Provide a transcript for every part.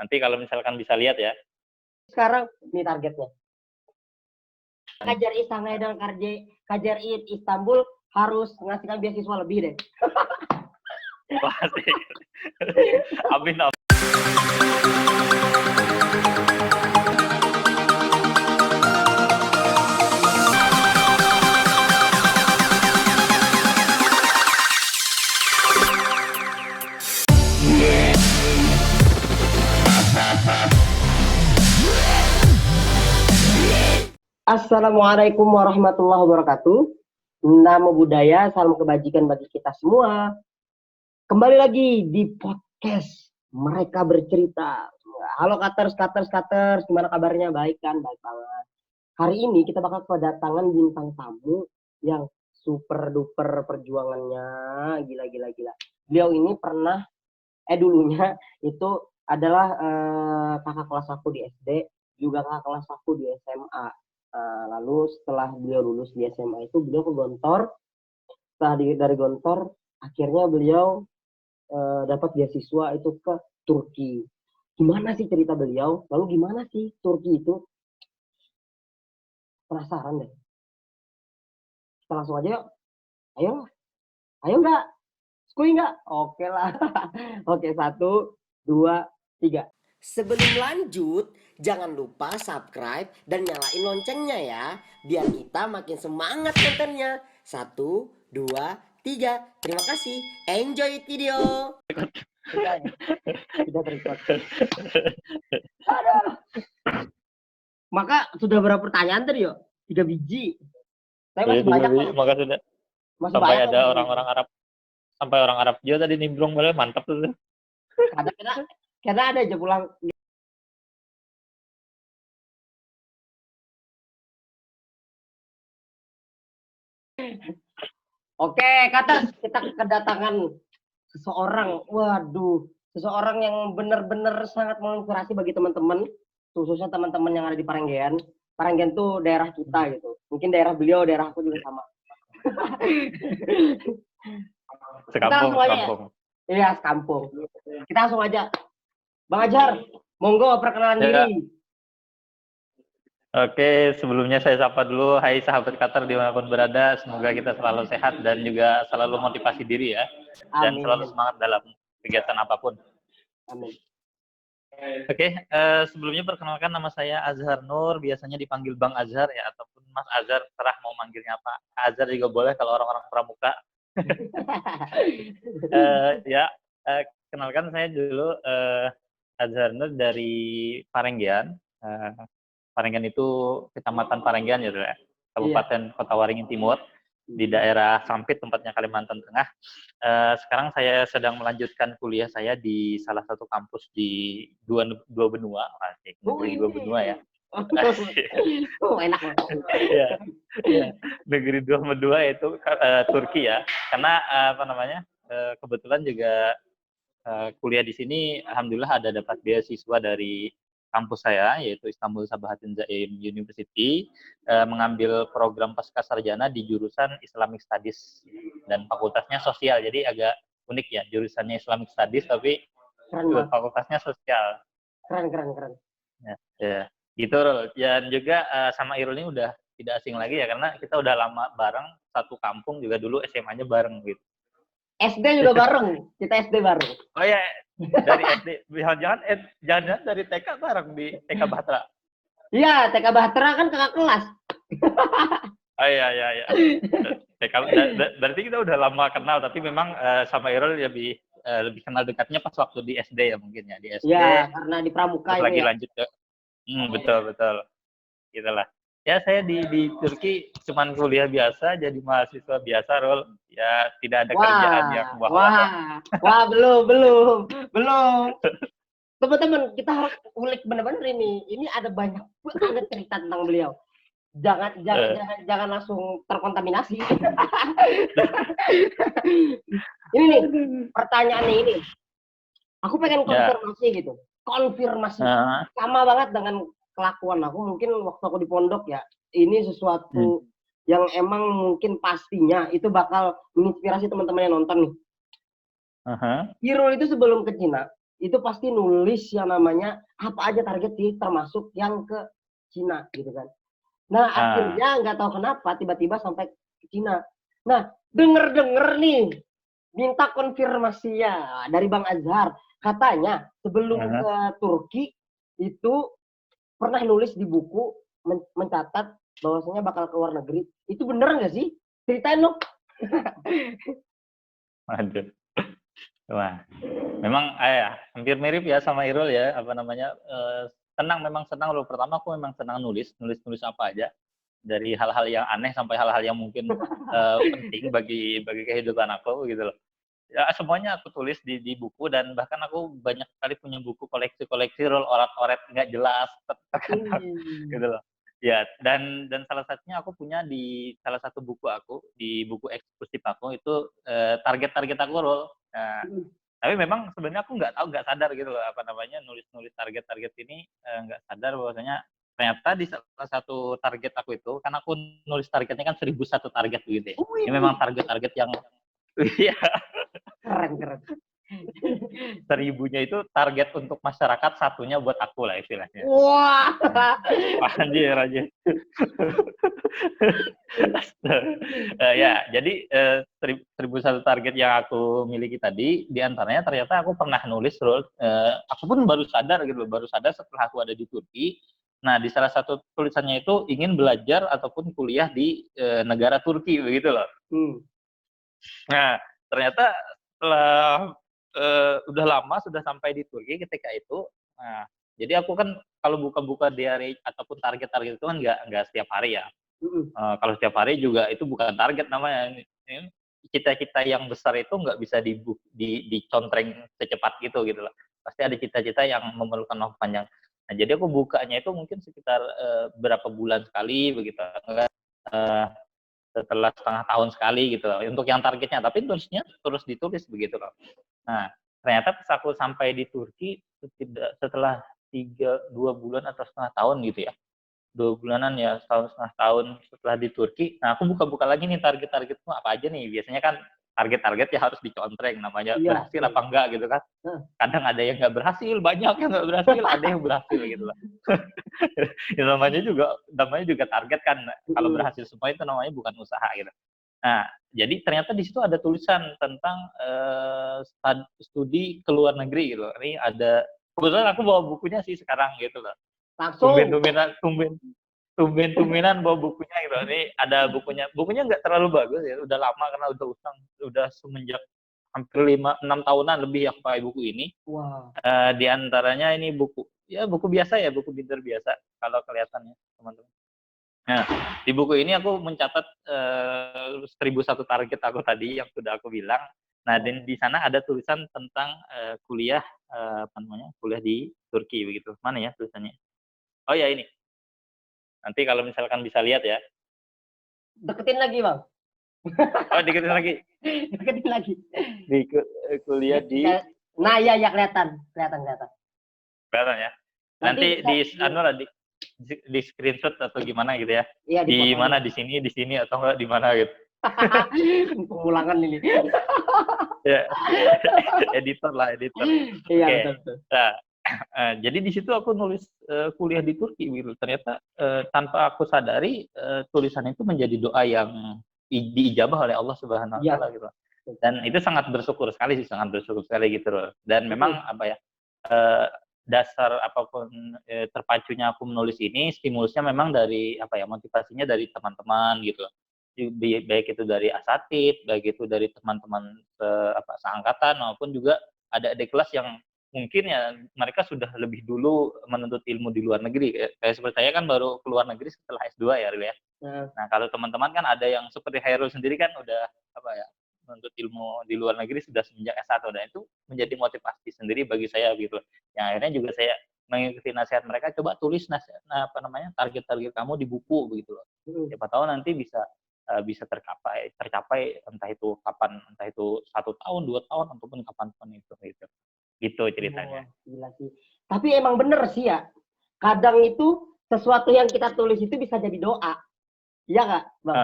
Nanti kalau misalkan bisa lihat ya. Sekarang ini targetnya. KJRI Shanghai dan KJRI Istanbul harus ngasihkan beasiswa lebih deh. Pasti. Amin. Assalamualaikum warahmatullahi wabarakatuh. Namo budaya, salam kebajikan bagi kita semua. Kembali lagi di podcast Mereka Bercerita. Halo Katers, gimana kabarnya? Baik kan? Baik banget. Hari ini kita bakal kedatangan bintang tamu yang super duper perjuangannya gila. Beliau ini pernah, dulunya itu adalah kakak kelas aku di SD, juga kakak kelas aku di SMA. Lalu setelah beliau lulus di SMA itu beliau ke Gontor. Setelah dari Gontor akhirnya beliau dapat beasiswa itu ke Turki. Gimana sih cerita beliau? Lalu gimana sih Turki itu? Penasaran deh. Kita langsung aja yuk. Ayo nggak? Skui nggak? Oke lah. Oke, 1, 2, 3. Sebelum lanjut, jangan lupa subscribe dan nyalain loncengnya ya, biar kita makin semangat kontennya. 1, 2, 3. Terima kasih. Enjoy video. Sudah terikut. Maka sudah berapa pertanyaan tadi yuk? 3 biji. Tapi masih banyak. Maka sudah. Masih sampai banyak ada orang-orang Arab. Sampai orang Arab juga tadi nimbrung, boleh mantap tuh. Karena ada aja pulang. Oke, kata kita kedatangan seseorang. Waduh, seseorang yang benar-benar sangat menginspirasi bagi teman-teman, khususnya teman-teman yang ada di Parenggean. Parenggean tuh daerah kita gitu. Mungkin daerah beliau, daerah aku juga sama. Sekampung. Iya, sekampung. Kita langsung aja. Bang Ajar, monggo perkenalan diri. Oke, sebelumnya saya sapa dulu. Hai sahabat Qatar dimanapun berada. Semoga kita selalu sehat dan juga selalu motivasi diri ya. Dan Amin. selalu semangat dalam kegiatan apapun. Amin. Oke, sebelumnya perkenalkan nama saya Azhar Nur. Biasanya dipanggil Bang Azhar ya, ataupun Mas Azhar, terserah mau manggilnya apa. Azhar juga boleh kalau orang-orang pramuka. Kenalkan saya dulu Azhar Nur dari Parenggean. Parenggean itu Kecamatan Parenggean ya, Kabupaten Kota Waringin Timur, di daerah Sampit, tempatnya Kalimantan Tengah. Sekarang saya sedang melanjutkan kuliah saya di salah satu kampus di dua benua, negeri dua benua ya. Enak. Ya, negeri dua benua itu Turki ya. Karena kebetulan juga kuliah di sini, alhamdulillah ada dapat beasiswa dari kampus saya, yaitu Istanbul Sabahattin Zaim University, mengambil program pasca sarjana di jurusan Islamic Studies dan fakultasnya sosial. Jadi agak unik ya, jurusannya Islamic Studies tapi fakultasnya sosial. Keren. Ya, gitu. Dan juga sama Irul ini udah tidak asing lagi ya, karena kita udah lama bareng, satu kampung, juga dulu SMA-nya bareng gitu. SD juga bareng, kita SD bareng. Oh ya, dari SD, jangan dari TK bareng di TK Bahtera. Iya, TK Bahtera kan kakak kelas. Oh iya. TK, berarti kita udah lama kenal, tapi memang sama Irul lebih kenal dekatnya pas waktu di SD ya mungkin ya, di SD. Ya, karena di Pramuka itu lagi ya. Lanjut ke, betul. Gitulah. Ya, saya di Turki cuman kuliah biasa, jadi mahasiswa biasa, Rul. Ya, tidak ada kerjaan yang wah, belum. Teman-teman, kita harus ulik benar-benar ini. Ini ada banyak banget cerita tentang beliau. Jangan langsung terkontaminasi. Ini nih, pertanyaannya ini. Aku pengen konfirmasi gitu. Sama banget dengan kelakuan aku, mungkin waktu aku di pondok ya, ini sesuatu yang emang mungkin pastinya itu bakal menginspirasi teman-teman yang nonton nih. Irul itu sebelum ke Cina, itu pasti nulis yang namanya apa aja target sih, termasuk yang ke Cina gitu kan. Nah, akhirnya nggak tahu kenapa tiba-tiba sampai ke Cina. Nah, denger-denger nih, minta konfirmasi ya dari Bang Azhar. Katanya sebelum ke Turki itu pernah nulis di buku mencatat bahwasanya bakal ke luar negeri. Itu bener nggak sih? Ceritain dong. Waduh. Wah, memang hampir mirip ya sama Irul ya, apa namanya, memang senang loh. Pertama aku memang senang nulis apa aja, dari hal-hal yang aneh sampai hal-hal yang mungkin penting bagi kehidupan aku gitu loh. Ya semuanya aku tulis di buku, dan bahkan aku banyak sekali punya buku koleksi roll orat-oret nggak jelas terkadang gitu loh. Ya, dan salah satunya aku punya di salah satu buku aku, di buku eksklusif aku itu, target-target aku roll. Nah, tapi memang sebenarnya aku nggak sadar gitu loh, apa namanya, nulis-nulis target-target ini, nggak sadar bahwasanya ternyata di salah satu target aku itu, kan aku nulis targetnya kan 1.001 target begitu ya. Ini memang target-target yang iya, Keren. 1.000-nya itu target untuk masyarakat, satunya buat aku lah istilahnya. Wah. Anjir. Ya, jadi 1.001 target yang aku miliki tadi, di antaranya ternyata aku pernah nulis role, aku pun baru sadar setelah aku ada di Turki. Nah, di salah satu tulisannya itu ingin belajar ataupun kuliah di negara Turki begitu loh. Nah, ternyata setelah udah lama sudah sampai di Turki ketika itu. Nah, jadi aku kan kalau buka-buka diary ataupun target-target itu kan nggak setiap hari ya. Kalau setiap hari juga itu bukan target namanya. Ini cita-cita yang besar itu nggak bisa dicontreng secepat gitu loh. Pasti ada cita-cita yang memerlukan waktu panjang. Nah, jadi aku bukanya itu mungkin sekitar berapa bulan sekali begitu. Setelah setengah tahun sekali gitu loh, untuk yang targetnya, tapi tulisnya terus ditulis begitu loh. Nah, ternyata pas aku sampai di Turki setelah 2 bulan atau setengah tahun gitu ya, 2 bulanan ya, setengah tahun setelah di Turki. Nah, aku buka-buka lagi nih target-targetku apa aja nih. Biasanya kan target-target ya harus dicontreng, namanya berhasil apa enggak gitu kan. Kadang ada yang nggak berhasil, banyak yang nggak berhasil, ada yang berhasil gitu loh. Ya, namanya juga target kan. Kalau berhasil semua itu namanya bukan usaha gitu. Nah, jadi ternyata di situ ada tulisan tentang studi ke luar negeri gitu. Ini ada, kebetulan aku bawa bukunya sih sekarang gitu loh. Langsung. Tumben-tumbenan bawa bukunya gitu. Ini ada bukunya. Bukunya nggak terlalu bagus ya, udah lama karena udah usang, udah semenjak hampir 5-6 tahunan lebih aku pakai buku ini. Wow. Di antaranya ini buku biasa ya, buku binder biasa kalau kelihatan ya teman-teman. Nah, di buku ini aku mencatat 1.001 target aku tadi yang sudah aku bilang. Nah, dan di sana ada tulisan tentang kuliah kuliah di Turki begitu. Mana ya tulisannya? Oh ya ini. Nanti kalau misalkan bisa lihat ya. Deketin lagi, Bang. Oh, deketin lagi. Deketin lagi. Di kuliah di. Nah, ya kelihatan. Kelihatan ya. Nanti di screenshot atau gimana gitu ya. Iya, di mana, di sini atau enggak di mana gitu. Pengulangan ini. Ya. editor. Iya, okay. Betul. Nah, jadi di situ aku nulis kuliah di Turki gitu. Ternyata tanpa aku sadari tulisan itu menjadi doa yang diijabah oleh Allah Subhanahu wa taala gitu. Dan itu sangat bersyukur sekali gitu loh. Dan memang apa ya, dasar apapun terpacunya aku menulis ini, stimulusnya memang dari apa ya, motivasinya dari teman-teman gitu. Baik itu dari asatid, baik itu dari teman-teman seangkatan, maupun juga ada adik kelas yang mungkin ya mereka sudah lebih dulu menuntut ilmu di luar negeri. Kayak seperti saya kan baru keluar negeri setelah S2 ya, Ril ya. Nah, kalau teman-teman kan ada yang seperti Hairul sendiri kan udah apa ya, menuntut ilmu di luar negeri sudah semenjak S1, dan itu menjadi motivasi sendiri bagi saya gitu. Yang akhirnya juga saya mengikuti nasihat mereka, coba tulis target-target kamu di buku begitu loh. Siapa tahu nanti bisa tercapai entah itu kapan, entah itu 1 tahun, 2 tahun, ataupun kapanpun itu gitu. Gitu ceritanya. Gila sih. Tapi emang bener sih ya. Kadang itu sesuatu yang kita tulis itu bisa jadi doa. Iya nggak, Bang?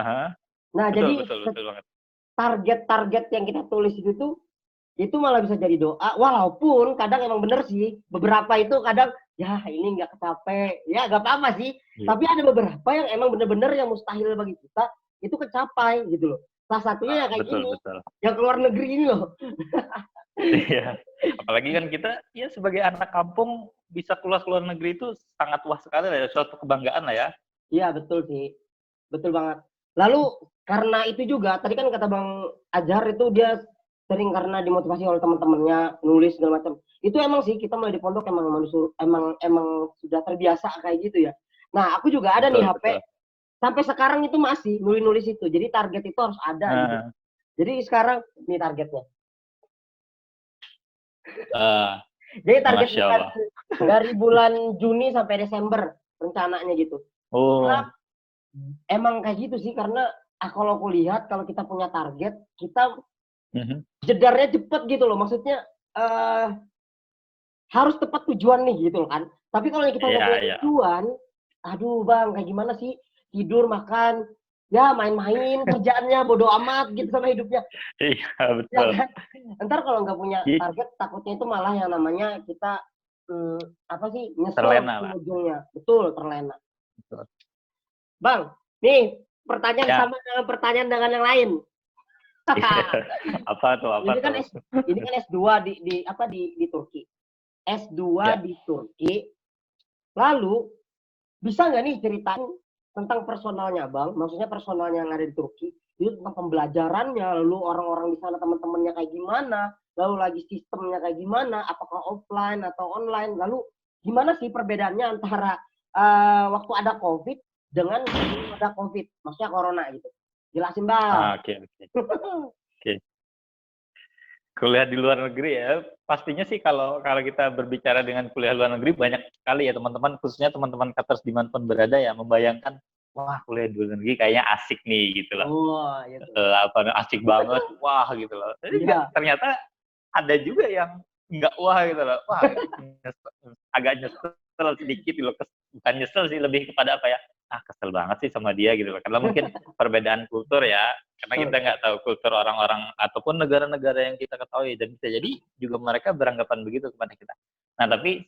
Nah, betul, jadi betul banget. Target-target yang kita tulis itu tuh itu malah bisa jadi doa, walaupun kadang emang bener sih, beberapa itu kadang, ya ini nggak kecapai, ya nggak apa-apa sih, tapi ada beberapa yang emang bener-bener yang mustahil bagi kita, itu kecapai gitu loh. Salah satunya ya kayak Betul, gini, betul. yang keluar negeri ini loh. Iya. Apalagi kan kita ya sebagai anak kampung bisa keluar negeri itu sangat wah sekali lah ya, suatu kebanggaan lah ya. Iya betul sih, betul banget. Lalu karena itu juga, tadi kan kata Bang Ajar itu dia sering karena dimotivasi oleh teman-temannya nulis segala macam. Itu emang sih kita mulai di pondok emang emang sudah terbiasa kayak gitu ya. Nah aku juga ada nih Betul, HP betul. sampai sekarang itu masih nulis-nulis itu. Jadi target itu harus ada gitu. Nah, Jadi sekarang ini targetnya. eh, Jadi targetnya Masya Allah. dari bulan Juni sampai Desember rencananya gitu. Oh, Karena emang kayak gitu sih karena kalau aku lihat kalau kita punya target kita mhm. jedarnya cepet gitu loh maksudnya uh, harus tepat tujuan nih gitu loh kan tapi kalau kita Iya, nggak punya iya. tujuan aduh bang kayak gimana sih tidur makan ya main-main kerjaannya bodo amat gitu sama hidupnya Iya, ya betul. kan ntar kalau nggak punya Ih, target takutnya itu malah yang namanya kita apa sih nyesel terlena lah. ujungnya betul terlena Betul. bang nih pertanyaan Ya, sama dengan pertanyaan dengan yang lain. iya. Apa tuh, apa ini kan tuh? ini kan S2 di apa di Turki. S2 Ya. di Turki. Lalu bisa nggak nih ceritain tentang personalnya Bang? Maksudnya personalnya yang ada di Turki itu tentang pembelajarannya, lalu orang-orang di sana teman-temannya kayak gimana, lalu lagi sistemnya kayak gimana, apakah offline atau online, lalu gimana sih perbedaannya antara waktu ada COVID dengan sebelum ada COVID, maksudnya corona gitu. Jelasin Bang. Oke, oke. Oke. Kuliah di luar negeri ya, pastinya sih kalau kalau kita berbicara dengan kuliah luar negeri banyak sekali ya teman-teman, khususnya teman-teman Katers dimanapun berada ya, membayangkan wah kuliah di luar negeri kayaknya asik nih gitu loh. Oh, gitu. Apa asik banget, wah gitu loh. Tapi Iya. ternyata ada juga yang nggak wah gitu loh. Wah, agak nyesel sedikit gitu loh. Bukan nyesel sih, lebih kepada apa ya? Ah, kesel banget sih sama dia gitu loh. Karena mungkin perbedaan kultur ya. Karena kita Betul. nggak tahu kultur orang-orang ataupun negara-negara yang kita ketahui, dan bisa jadi juga mereka beranggapan begitu kepada kita. Nah, tapi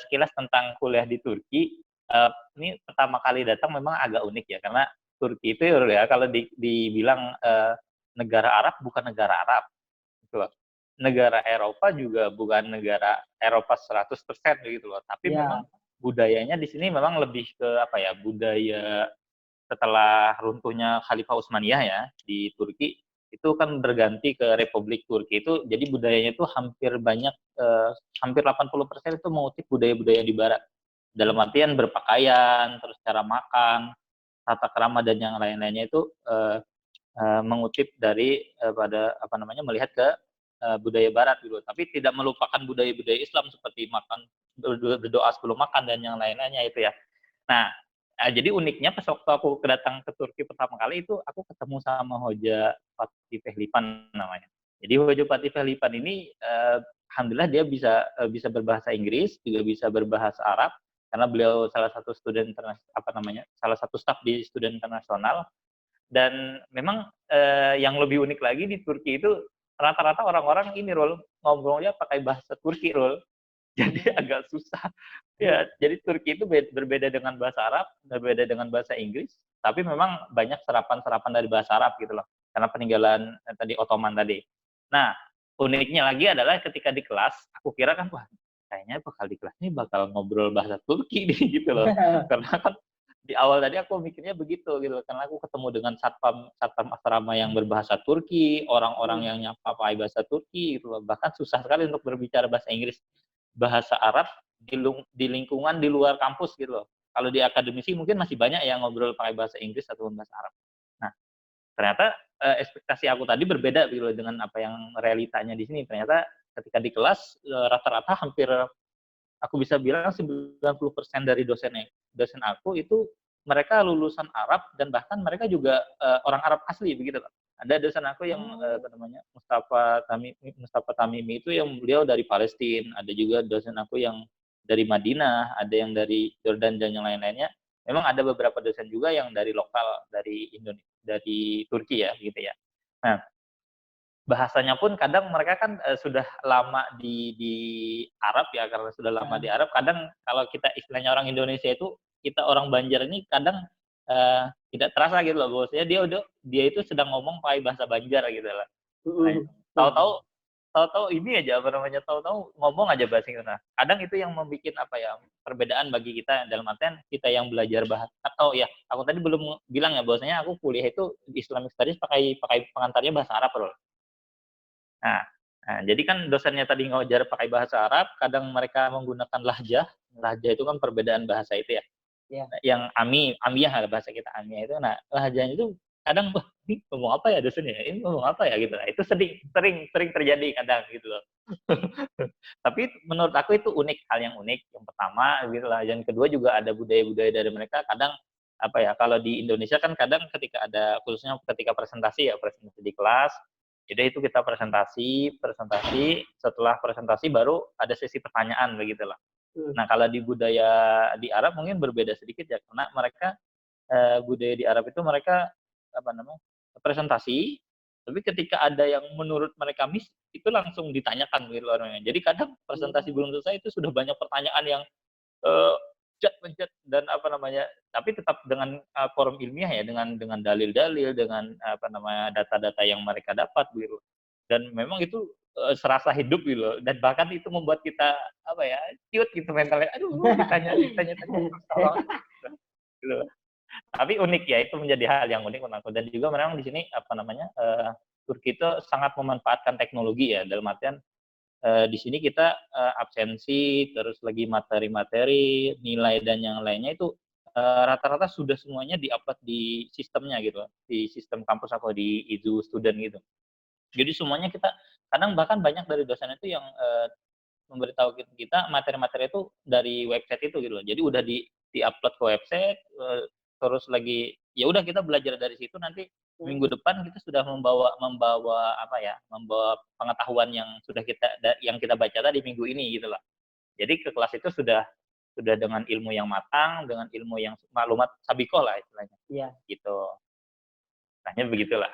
sekilas tentang kuliah di Turki, ini pertama kali datang memang agak unik ya, karena Turki itu ya kalau dibilang negara Arab bukan negara Arab, gitu loh. Negara Eropa juga bukan negara Eropa 100% gitu loh. Tapi memang Iya. budayanya di sini memang lebih ke apa ya, budaya setelah runtuhnya Khalifah Utsmaniyah ya di Turki, itu kan berganti ke Republik Turki itu, jadi budayanya itu hampir banyak hampir 80% itu mengutip budaya-budaya di barat. Dalam artian berpakaian, terus cara makan, tata krama dan yang lain-lainnya itu mengutip dari pada apa namanya melihat ke budaya barat gitu, tapi tidak melupakan budaya-budaya Islam seperti makan, berdoa sebelum makan dan yang lain-lainnya itu ya. Nah, jadi uniknya pas waktu aku datang ke Turki pertama kali itu aku ketemu sama Hoja Fatih Pehlivan namanya. Jadi Hoja Fatih Pehlivan ini alhamdulillah dia bisa berbahasa Inggris, juga bisa berbahasa Arab karena beliau salah satu salah satu staf di Student Internasional. Dan memang yang lebih unik lagi di Turki itu rata-rata orang-orang ini Rul, ngobrolnya pakai bahasa Turki Rul. Jadi agak susah. Ya, jadi Turki itu berbeda dengan bahasa Arab, berbeda dengan bahasa Inggris, tapi memang banyak serapan-serapan dari bahasa Arab gitu loh. Karena peninggalan tadi Ottoman tadi. Nah, uniknya lagi adalah ketika di kelas, aku kira kan wah kayaknya bakal di kelas ini bakal ngobrol bahasa Turki nih gitu loh. Karena kan di awal tadi aku mikirnya begitu gitu, karena aku ketemu dengan satpam satpam asrama yang berbahasa Turki, orang-orang yang nyapa pakai bahasa Turki gitu loh. Bahkan susah sekali untuk berbicara bahasa Inggris, bahasa Arab di lingkungan di luar kampus gitu loh. Kalau di akademisi mungkin masih banyak yang ngobrol pakai bahasa Inggris ataupun bahasa Arab. Nah, ternyata ekspektasi aku tadi berbeda gitu loh dengan apa yang realitanya di sini. Ternyata ketika di kelas rata-rata hampir aku bisa bilang 90% dari dosen aku itu mereka lulusan Arab, dan bahkan mereka juga orang Arab asli begitu loh. Ada dosen aku yang Oh, apa namanya Mustafa Tamimi itu yang beliau dari Palestina, ada juga dosen aku yang dari Madinah, ada yang dari Jordan dan yang lain-lainnya. Memang ada beberapa dosen juga yang dari lokal dari Indonesia, dari Turki ya gitu ya. Nah, bahasanya pun kadang mereka kan sudah lama di Arab ya, karena sudah lama di Arab. Kadang kalau kita istilahnya orang Indonesia itu, kita orang Banjar ini kadang tidak terasa gitu loh, bahwasanya dia itu sedang ngomong pakai bahasa Banjar gitu loh. Nah, tahu-tahu tahu-tahu ini aja, apa namanya, tahu-tahu ngomong aja bahasa Inggris. Nah, kadang itu yang membuat apa ya, perbedaan bagi kita, dalam artian kita yang belajar bahasa, atau ya aku tadi belum bilang ya, bahwasanya aku kuliah itu di Islamic Studies pakai pakai pengantarnya bahasa Arab loh. Nah jadi kan dosennya tadi ngajar pakai bahasa Arab, kadang mereka menggunakan lahjah. Lahjah itu kan perbedaan bahasa itu ya. Iya. Yang amiyah lah bahasa kita, amiyah itu. Nah, lahjahnya itu kadang, wah, ini ngomong apa ya dosennya ya? Ini ngomong apa ya gitu. Nah, itu sering sering sering terjadi kadang gitu loh. Tapi menurut aku itu unik, hal yang unik. Yang pertama gitu lah. Yang kedua juga ada budaya-budaya dari mereka. Kadang apa ya, kalau di Indonesia kan kadang ketika ada, khususnya ketika presentasi ya, presentasi di kelas, jadi itu kita presentasi, setelah presentasi baru ada sesi pertanyaan begitu lah. Nah, kalau di budaya di Arab mungkin berbeda sedikit ya, karena mereka budaya di Arab itu mereka apa namanya, presentasi, tapi ketika ada yang menurut mereka miss, itu langsung ditanyakan gitu orangnya. Jadi kadang presentasi belum selesai itu sudah banyak pertanyaan yang eee, mencet dan apa namanya, tapi tetap dengan forum ilmiah ya, dengan dalil-dalil, dengan apa namanya, data-data yang mereka dapat gitu. Dan memang itu serasa hidup gitu loh, dan bahkan itu membuat kita apa ya, ciut gitu mentalnya, aduh ditanya-tanya terus tolong gitu. Tapi unik ya, itu menjadi hal yang unik menurut aku. Dan juga memang di sini apa namanya, Turki itu sangat memanfaatkan teknologi ya, dalam artian di sini kita absensi, terus lagi materi-materi, nilai dan yang lainnya itu rata-rata sudah semuanya di-upload di sistemnya gitu, di sistem kampus aku, di Izu Student gitu. Jadi semuanya kita kadang bahkan banyak dari dosen itu yang memberitahu kita materi-materi itu dari website itu gitu loh. Jadi udah di-upload ke website, terus lagi ya udah kita belajar dari situ, nanti minggu depan kita sudah membawa membawa apa ya, membawa pengetahuan yang sudah yang kita baca tadi minggu ini gitu loh. Jadi ke kelas itu sudah dengan ilmu yang matang, dengan ilmu yang maklumat sabikoh lah istilahnya. Iya. Gitu. Istilahnya begitulah.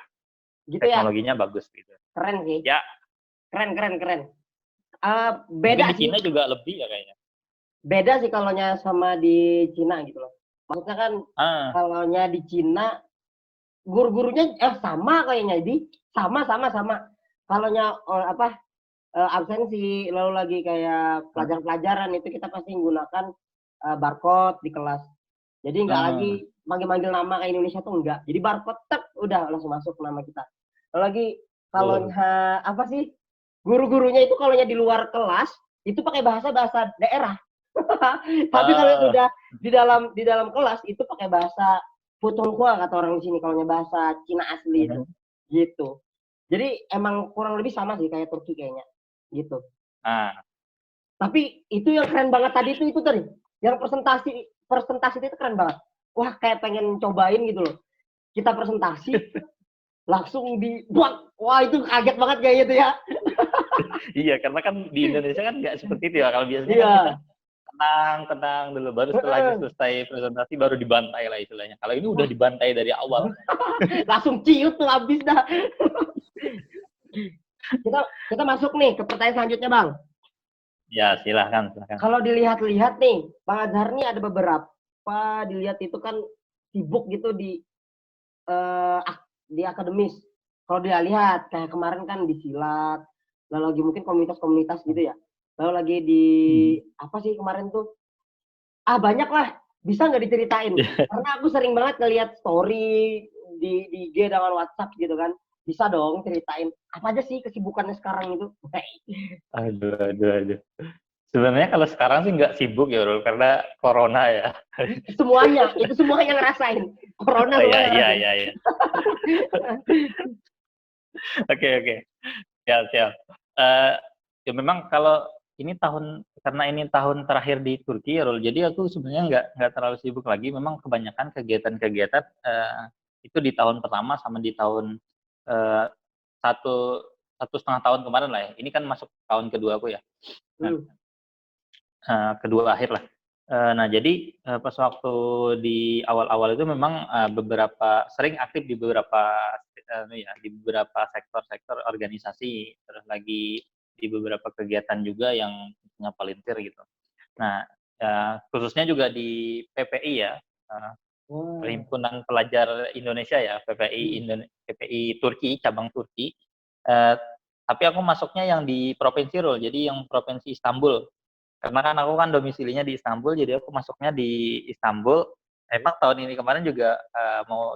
Gitu ya. Teknologinya bagus gitu. Keren sih. Ya. Keren. Mungkin Beda di sih. Cina juga lebih ya kayaknya. Beda sih kalaunya sama di Cina gitu loh. Maksudnya kan kalaunya di Cina guru-gurunya sama kayaknya, di sama. Kalaunya absensi lalu lagi kayak pelajaran-pelajaran itu kita pasti menggunakan barcode di kelas. Jadi nggak lagi manggil-manggil nama kayak Indonesia tuh enggak. Jadi barcode tek udah langsung masuk nama kita. Lalu lagi kalaunya apa sih? Guru-gurunya itu kalaunya di luar kelas itu pakai bahasa daerah. Tapi kalau sudah di dalam kelas itu pakai bahasa Putonghua kata orang di sini, kalaunya bahasa Cina asli itu. Gitu. Jadi emang kurang lebih sama sih kayak Turki kayaknya. Gitu. Tapi itu yang keren banget tadi itu tadi. Yang presentasi itu keren banget. Wah, kayak pengen cobain gitu loh. Kita presentasi langsung dibuat. Wah, itu kaget banget kayaknya tuh ya. Iya, karena kan di Indonesia kan nggak seperti itu ya. Kalau biasanya kan kita tenang dulu, baru setelah selesai presentasi baru dibantai lah istilahnya. Kalau ini udah dibantai dari awal. Langsung ciut tuh habis dah. kita masuk nih ke pertanyaan selanjutnya, Bang. Ya, silahkan. Kalau dilihat-lihat nih, Bang Azhar nih ada beberapa dilihat itu kan sibuk gitu di akademis. Kalau dilihat kayak kemarin kan di silat, lalu lagi mungkin komunitas-komunitas gitu ya. Lalu lagi di apa sih kemarin tuh? Banyak lah. Bisa nggak diceritain? Karena aku sering banget ngeliat story di IG dengan WhatsApp gitu kan. Bisa dong ceritain apa aja sih kesibukannya sekarang itu? Aduh. Sebenarnya kalau sekarang sih nggak sibuk ya, Rul, karena corona ya. Itu semuanya ngerasain. Corona iya. Oke. Siap. Ya memang kalau karena ini tahun terakhir di Turki ya, Rul, jadi aku sebenarnya nggak terlalu sibuk lagi. Memang kebanyakan kegiatan itu di tahun pertama sama di tahun satu setengah tahun kemarin lah ya. Ini kan masuk tahun kedua aku ya. Kedua akhir lah. Nah jadi, pas waktu di awal-awal itu memang, sering aktif di di beberapa sektor-sektor organisasi, terus lagi di beberapa kegiatan juga yang tentunya volunteer gitu. Nah, khususnya juga di PPI ya, eee, Wah. Perhimpunan Pelajar Indonesia ya, Hmm. PPI Turki, cabang Turki, eee, tapi aku masuknya yang di provinsi jadi yang provinsi Istanbul. Karena kan aku kan domisilinya di Istanbul, jadi aku masuknya di Istanbul. Emang tahun ini kemarin juga,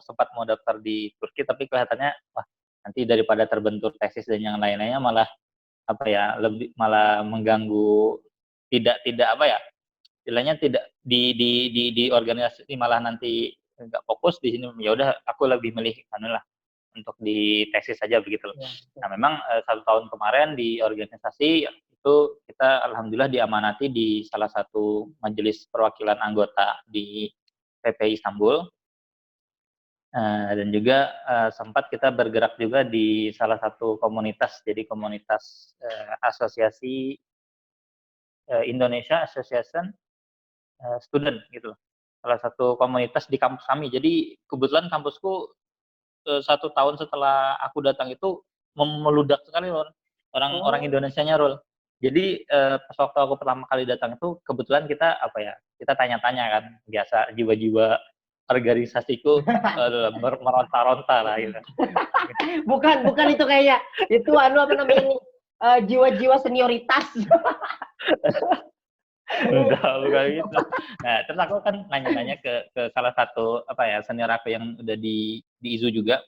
sempat mau daftar di Turki, tapi kelihatannya, wah nanti daripada terbentur tesis dan yang lain-lainnya malah, apa ya, malah mengganggu, tidak tidak apa ya, istilahnya tidak di organisasi malah nanti nggak fokus di sini, ya udah aku lebih milih anulah, untuk di tesis saja begitu loh. Ya. Nah memang, 1 tahun kemarin di organisasi itu kita alhamdulillah diamanati di salah satu majelis perwakilan anggota di PPI Istanbul, dan juga, sempat kita bergerak juga di salah satu komunitas, jadi komunitas, asosiasi, Indonesia Association, Student gitu loh. Salah satu komunitas di kampus kami. Jadi kebetulan kampusku 1 tahun setelah aku datang itu meludak sekali orang Oh. Indonesianya, Jadi, pas waktu aku pertama kali datang itu kebetulan kita, apa ya, kita tanya-tanya kan, biasa jiwa-jiwa organisasiku, meronta-ronta lah gitu. Bukan, bukan itu kayak itu apa namanya ini, jiwa-jiwa senioritas. Enggak, bukan gitu. Nah, terus aku kan nanya-nanya ke salah satu, apa ya, senior aku yang udah di ISU juga.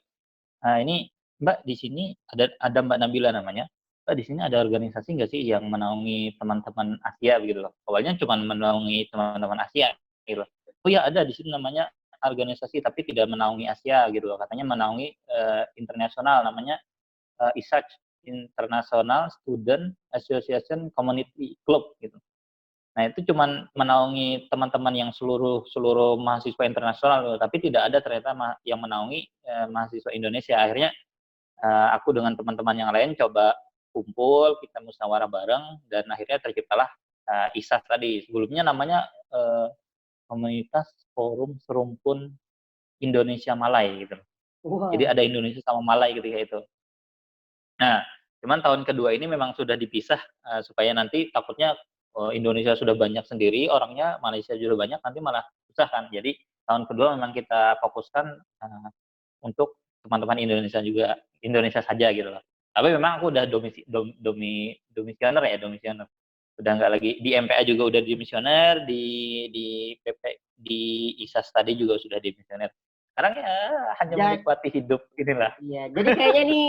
Ini Mbak, di sini ada Mbak Nabila namanya, "Mbak, di sini ada organisasi nggak sih yang menaungi teman-teman Asia?" Begitu loh. Awalnya cuman menaungi teman-teman Asia gitu. "Oh ya ada di sini namanya organisasi tapi tidak menaungi Asia," gitu loh, katanya menaungi, internasional namanya, ISAC, International Student Association Community Club gitu. Nah itu cuman menaungi teman-teman yang seluruh seluruh mahasiswa internasional loh, tapi tidak ada ternyata yang menaungi, mahasiswa Indonesia. Akhirnya aku dengan teman-teman yang lain coba kumpul, kita musyawarah bareng, dan akhirnya terciptalah, ISAS tadi. Sebelumnya namanya, Komunitas Forum Serumpun Indonesia Malai gitu. Jadi Wah. ada Indonesia sama Malai ketika itu. Nah, cuman tahun kedua ini memang sudah dipisah, supaya nanti takutnya, Indonesia sudah banyak sendiri orangnya, Malaysia juga banyak, nanti malah susah kan. Jadi tahun kedua memang kita fokuskan, untuk teman-teman Indonesia juga, Indonesia saja gitu loh. Tapi memang aku udah domisioner ya, domisioner. Udah nggak lagi di MPA juga udah dimisioner, di PP di ISAS tadi juga sudah dimisioner. Sekarang ya hanya Ja menikmati hidup inilah. iya, jadi kayaknya nih,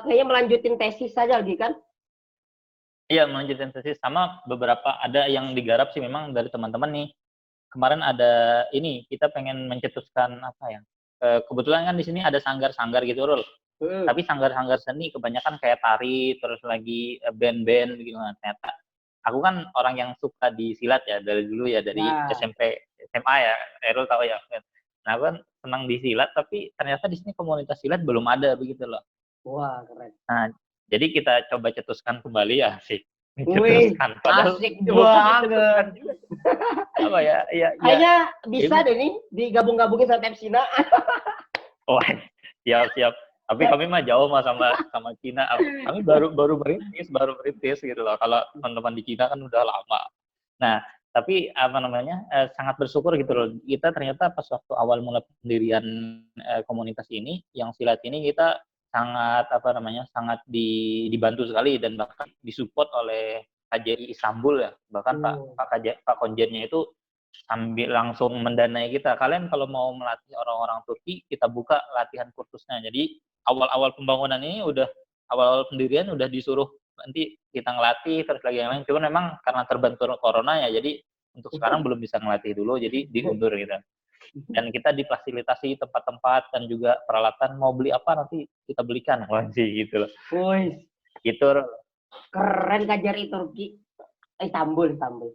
kayaknya melanjutin tesis saja lagi kan? Iya melanjutkan tesis sama beberapa ada yang digarap sih memang dari teman-teman nih. Kemarin ada ini, kita pengen mencetuskan apa ya, kebetulan kan di sini ada sanggar-sanggar gitu, Mhm. Tapi sanggar-sanggar seni kebanyakan kayak tari, terus lagi, band-band gitu. Nah, ternyata aku kan orang yang suka di silat ya, dari dulu ya, dari Ya. SMP, SMA ya, tahu ya. Nah, aku kan senang di silat, tapi ternyata di sini komunitas silat belum ada, begitu loh. Wah, keren. Nah, jadi kita coba cetuskan kembali ya, asik, Wih, mencetuskan, padahal asik bukan banget. mencetuskan juga, apa ya, ya ya Kayaknya ya bisa deh nih digabung-gabungin sama Pepsina. wah, siap siap. Tapi kami mah jauh mah sama sama Cina. Kami baru baru merintis gitu loh. Kalau teman-teman di Cina kan udah lama. Nah, tapi apa namanya, sangat bersyukur gitu loh. Kita ternyata pas waktu awal mulai pendirian, komunitas ini, yang silat ini kita sangat apa namanya, sangat dibantu sekali dan bahkan disupport oleh KJRI Istanbul ya. Bahkan Oh. Pak Konjennya itu sambil langsung mendanai kita, "Kalian kalau mau melatih orang-orang Turki, kita buka latihan kursusnya." Jadi awal-awal pembangunan ini awal-awal pendirian udah disuruh nanti kita ngelatih, terus lagi yang lain. Cuman memang karena terbentur corona ya, jadi untuk sekarang belum bisa ngelatih dulu, jadi diundur gitu. Dan kita difasilitasi tempat-tempat dan juga peralatan, mau beli apa nanti kita belikan, wah sih gitu loh. Wih, Gitu. keren KJRI Turki. Istanbul, Istanbul.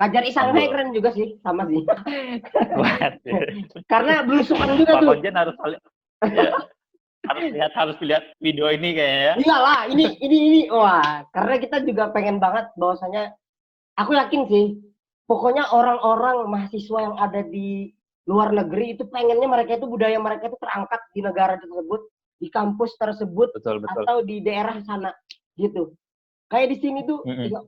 KJRI Shanghai Istanbul. keren juga sih, sama sih. Waduh. Karena belusukan juga Pak tuh. Konjen ya, harus lihat video ini kayaknya ya. Iyalah, ini. Wah, karena kita juga pengen banget bahwasanya aku yakin sih pokoknya orang-orang mahasiswa yang ada di luar negeri itu pengennya mereka itu budaya mereka itu terangkat di negara tersebut, di kampus tersebut betul. atau di daerah sana gitu. Kayak di sini tuh Mm-mm. ya,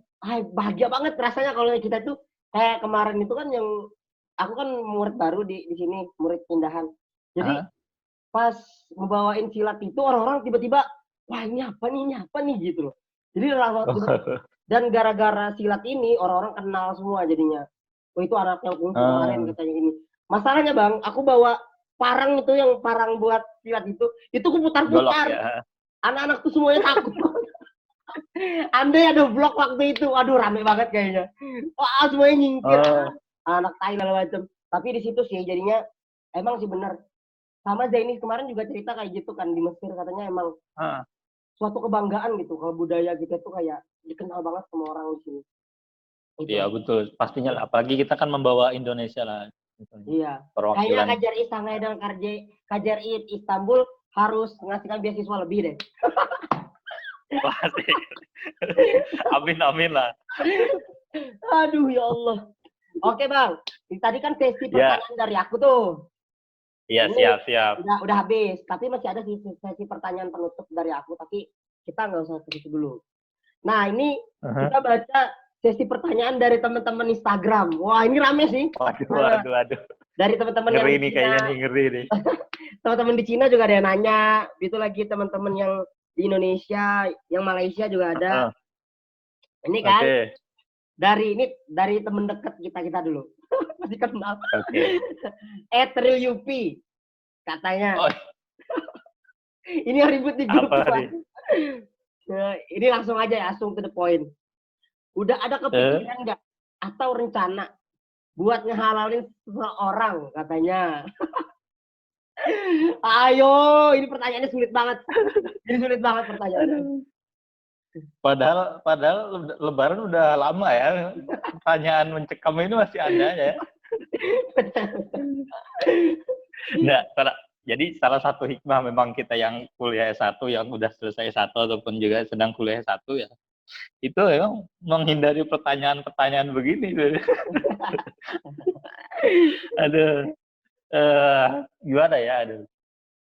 bahagia banget rasanya kalau kita tuh kayak kemarin itu kan yang aku kan murid baru di sini, murid pindahan. Jadi Ah. pas ngebawain silat itu orang-orang tiba-tiba, wah ini apa nih gitu loh. Jadi dan gara-gara silat ini orang-orang kenal semua jadinya. Oh itu anak yang kungfu kemarin Ah, katanya ini. Masalahnya bang, aku bawa parang itu yang parang buat silat itu aku golok putar-putar. ya. Anak-anak tuh semuanya takut. Andai ada vlog waktu itu, waduh rame banget kayaknya. Wah semuanya nyingkir, Oh, anak tai segala macam. Tapi di situ sih jadinya emang sih bener. Sama Zainis kemarin juga cerita kayak gitu kan di Mesir katanya emang ah. suatu kebanggaan gitu kalau budaya kita tuh kayak dikenal banget sama orang di sini. Itu Iya betul, pastinya lah. Apalagi kita kan membawa Indonesia lah, misalnya. iya. Kayaknya Perwakilan. Kajar Istangai dan Kajar Istanbul harus ngasihkan beasiswa lebih deh. Pasti. Amin amin lah. Aduh ya Allah. Oke bang, tadi kan sesi Ya, pertanyaan dari aku tuh. iya Ini siap. udah habis, tapi masih ada sesi pertanyaan penutup dari aku, tapi kita nggak usah ke situ dulu. Nah ini Uh-huh. kita baca sesi pertanyaan dari teman-teman Instagram. Wah ini rame sih. Waduh. Dari teman-teman yang Ngeri di nih Cina, kayaknya nih, ngeri nih. teman-teman di Cina juga ada yang nanya. Itu lagi teman-teman yang di Indonesia, yang Malaysia juga ada. Uh, Ini kan Oke, dari teman dekat kita dulu. Masih kenal. oke. Etril Yupi katanya. Oh, Ini yang ribut di grup. apa nih? Nah, ini langsung aja ya, langsung to the point. Udah ada Eh, kepikiran nggak atau rencana buat ngehalalin seseorang katanya? Ayo, ini pertanyaannya sulit banget. Ini sulit banget pertanyaannya. padahal Lebaran udah lama ya. Pertanyaan mencekam ini masih ada ya. Nggak, jadi salah satu hikmah memang kita yang kuliah S1, yang udah selesai S1 ataupun juga sedang kuliah S1 ya, itu memang menghindari pertanyaan-pertanyaan begini. Aduh, gimana ya? Aduh.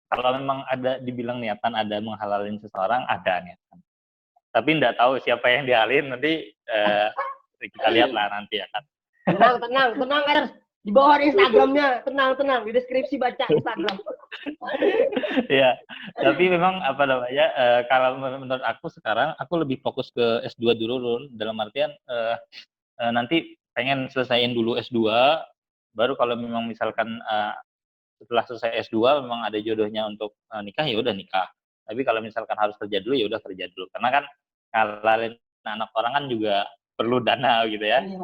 Kalau memang ada dibilang niatan ada menghalalin seseorang, ada niatan. Tapi nggak tahu siapa yang dihalin, nanti kita lihat lah nanti ya kan. Tenang guys. Di bawah Instagramnya, tenang, di deskripsi baca Instagram. Ya, tapi memang apa namanya, kalau menurut aku sekarang, aku lebih fokus ke S2 dulu, Rul. Dalam artian, nanti pengen selesaiin dulu S2, baru kalau memang misalkan setelah selesai S2 memang ada jodohnya untuk nikah, ya udah nikah. Tapi kalau misalkan harus kerja dulu, ya udah kerja dulu. Karena kan ngalalin anak orang kan juga perlu dana gitu ya. Iya,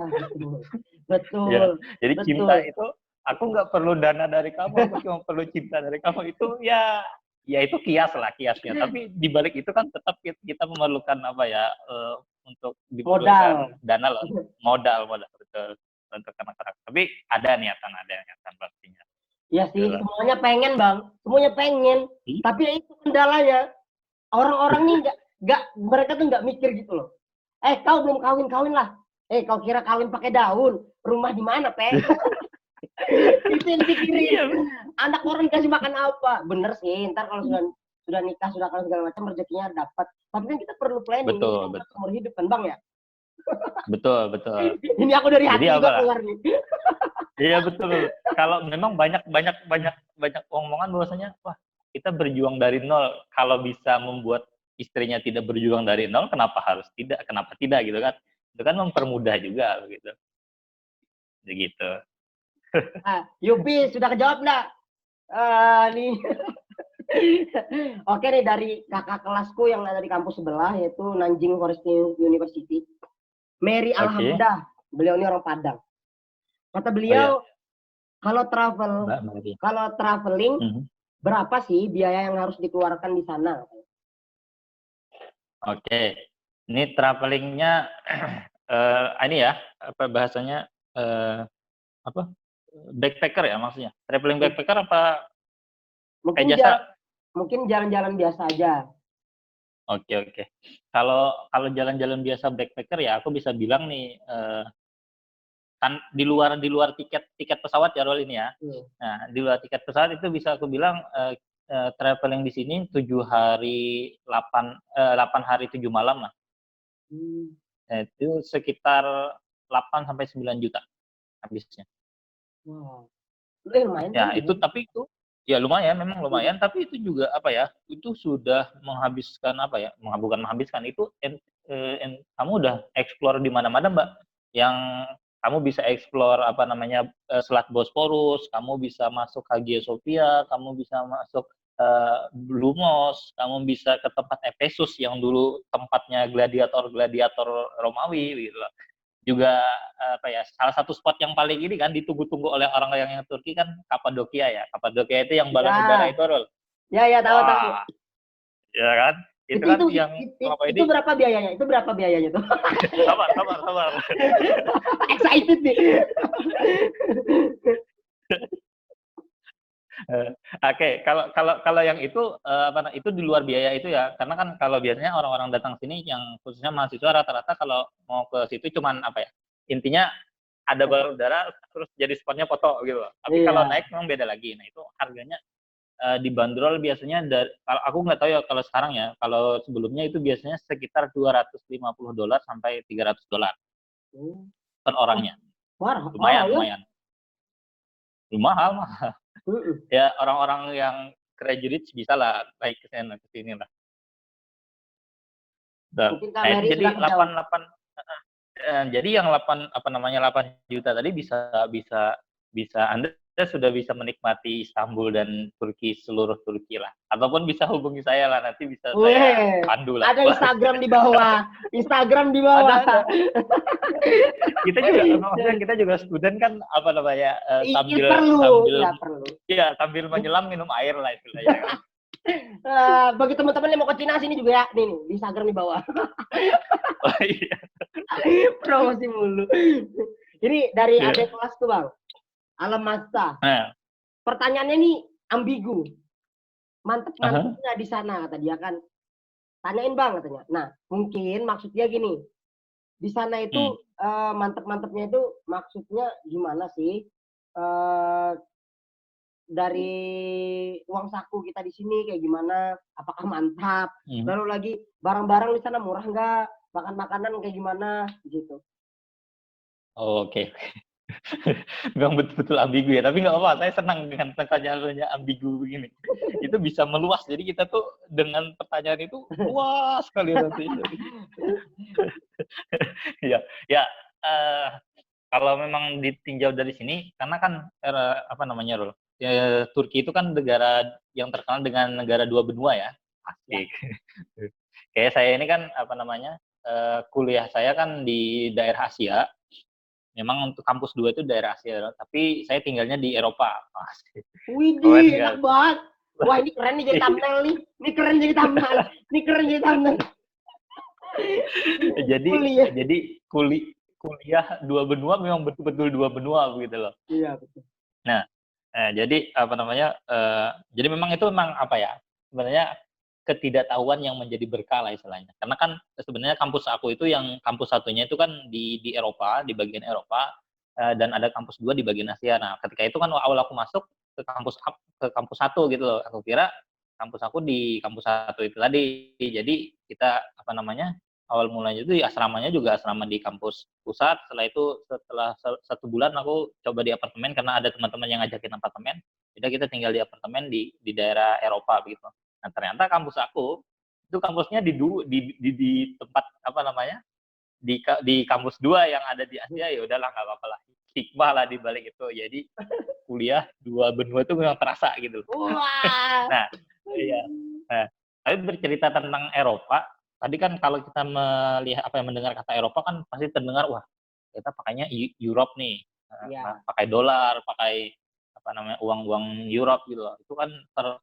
Ya, betul, jadi cinta betul. itu aku nggak perlu dana dari kamu, aku cuma perlu cinta dari kamu. Itu ya, ya itu kiasnya. Tapi di balik itu kan tetap kita memerlukan apa ya, untuk Modal. diperlukan dana loh, modal betul untuk anak-anak. Tapi ada niatan pastinya. Ya Gitu sih, loh. semuanya pengen bang, semuanya pengen. Tapi ya itu kendalanya. Orang-orang nih mereka tuh nggak mikir gitu loh. Kau belum kawin lah. Kau kira kawin pakai daun? Rumah di mana, Pe? Itu yang dipikirin. Iya, Anak orang kasih makan apa? Bener sih, ntar kalau sudah nikah, sudah kalau segala macam rezekinya dapat. Tapi kan kita perlu planning ini betul, kan buat betul. seumur hidup kan, Bang ya? Betul. Ini aku dari Jadi hati juga apa? keluar nih. Iya betul. Kalau memang banyak omongan bahwasanya, wah kita berjuang dari nol. Kalau bisa membuat istrinya tidak berjuang dari nol, kenapa tidak? Kenapa tidak gitu kan? Itu kan mempermudah juga begitu. Begitu. Yupi, sudah kejawab nggak? Nih. Oke nih, dari kakak kelasku yang ada di kampus sebelah, yaitu Nanjing Forest University. Mary Oke. Alhamda. Beliau ini orang Padang. Kata Oh beliau, ya, kalau Mbak Mary. traveling, Mhm. berapa sih biaya yang harus dikeluarkan di sana? Oke. Ini travelingnya ini ya, apa bahasanya, apa, backpacker ya maksudnya? Traveling backpacker apa pakai Mungkin jasa? mungkin jalan-jalan biasa aja. Oke. Kalau jalan-jalan biasa backpacker ya aku bisa bilang nih, di luar tiket pesawat ya Rol ini ya. Nah, di luar tiket pesawat itu bisa aku bilang traveling di sini 7 hari 8 hari 7 malam lah. Nah, itu sekitar 8 sampai 9 juta habisnya. Wow. Lumayan Ya, kan itu tapi itu ya lumayan, memang lumayan, tapi itu juga apa ya, itu sudah menghabiskan apa ya, bukan menghabiskan, itu kamu udah explore di mana-mana, Mbak. Yang kamu bisa explore apa namanya, Selat Bosporus, kamu bisa masuk Hagia Sophia, kamu bisa masuk Blue Mosque, kamu bisa ke tempat Efesus yang dulu tempatnya gladiator-gladiator Romawi gitu loh. Juga apa ya, salah satu spot yang paling ini kan ditunggu-tunggu oleh orang yang Turki kan Kapadokia ya. Kapadokia itu yang balon udara itu, Rul. Ya, tahu. Wah, ya kan? Itu kan yang apa itu ini? berapa biayanya? Itu berapa biayanya tuh? Sabar. Excited nih. Oke, kalau yang itu itu di luar biaya itu ya. Karena kan kalau biasanya orang-orang datang sini yang khususnya mahasiswa rata-rata kalau mau ke situ cuman apa ya? Intinya ada balon udara terus jadi spotnya foto gitu loh. Tapi kalau naik memang beda lagi. Nah, itu harganya dibanderol biasanya kalau aku nggak tahu ya kalau sekarang ya. Kalau sebelumnya itu biasanya sekitar $250 sampai $300 per orangnya. Lumayan. Mahal. Ya orang-orang yang crazy rich bisa lah naik ke sini lah. Jadi yang 8 juta tadi bisa Anda sudah bisa menikmati Istanbul dan seluruh Turki lah. Ataupun bisa hubungi saya lah, nanti bisa saya pandu lah. Ada Instagram di bawah. Ada. Kita juga student kan apa namanya sambil menyelam minum air lah istilahnya. Bagi teman-teman yang mau ke Cina sini juga ya, nih di Instagram di bawah. Oh iya. Promosi mulu. Ini dari adik kelas tuh Bang. Alam Masta. Pertanyaannya nih ambigu. Mantep-mantepnya di sana kata dia kan. Tanyain Bang katanya. Nah, mungkin maksudnya gini. Di sana itu mantep-mantepnya itu maksudnya gimana sih? Dari uang saku kita di sini kayak gimana? Apakah mantap? Lalu lagi barang-barang di sana murah nggak? Makan-makanan kayak gimana gitu. Oke. Memang betul-betul ambigu ya, tapi nggak apa-apa, saya senang dengan pertanyaannya ambigu begini. Itu bisa meluas, jadi kita tuh dengan pertanyaan itu luas sekali nanti. Kalau memang ditinjau dari sini, karena kan apa namanya, Rul? Turki itu kan negara yang terkenal dengan negara dua benua ya. Asik. Kayak saya ini kan apa namanya, kuliah saya kan di daerah Asia. Memang untuk kampus 2 itu daerah Asia, tapi saya tinggalnya di Eropa. Widih, enak banget. Wah, ini keren nih jadi thumbnail nih. Ini keren jadi thumbnail. Jadi kuliah dua benua memang betul-betul dua benua begitu loh. Iya, betul. Nah, jadi apa namanya? Jadi memang itu memang apa ya? Sebenarnya ketidaktahuan yang menjadi berkah lah istilahnya. Karena kan sebenarnya kampus aku itu yang kampus satunya itu kan di Eropa, di bagian Eropa, dan ada kampus 2 di bagian Asia. Nah, ketika itu kan awal aku masuk ke kampus 1 gitu loh. Aku kira kampus aku di kampus 1 itu tadi. Jadi kita apa namanya? Awal mulanya itu asramanya juga asrama di kampus pusat. Setelah 1 bulan aku coba di apartemen karena ada teman-teman yang ngajakin apartemen. Jadi kita tinggal di apartemen di daerah Eropa begitu. Nah, ternyata kampus aku itu kampusnya di tempat apa namanya? Di kampus 2 yang ada di Asia, ya udahlah nggak apa-apa lah. Hikmah lah di balik itu. Jadi kuliah 2 benua itu memang terasa gitu. Wah. Nah, iya. Nah, tapi bercerita tentang Eropa, tadi kan kalau kita mendengar kata Eropa kan pasti terdengar wah, kita pakainya Europe nih. Pakai dolar, pakai apa namanya? Uang-uang Europe gitu loh. Itu kan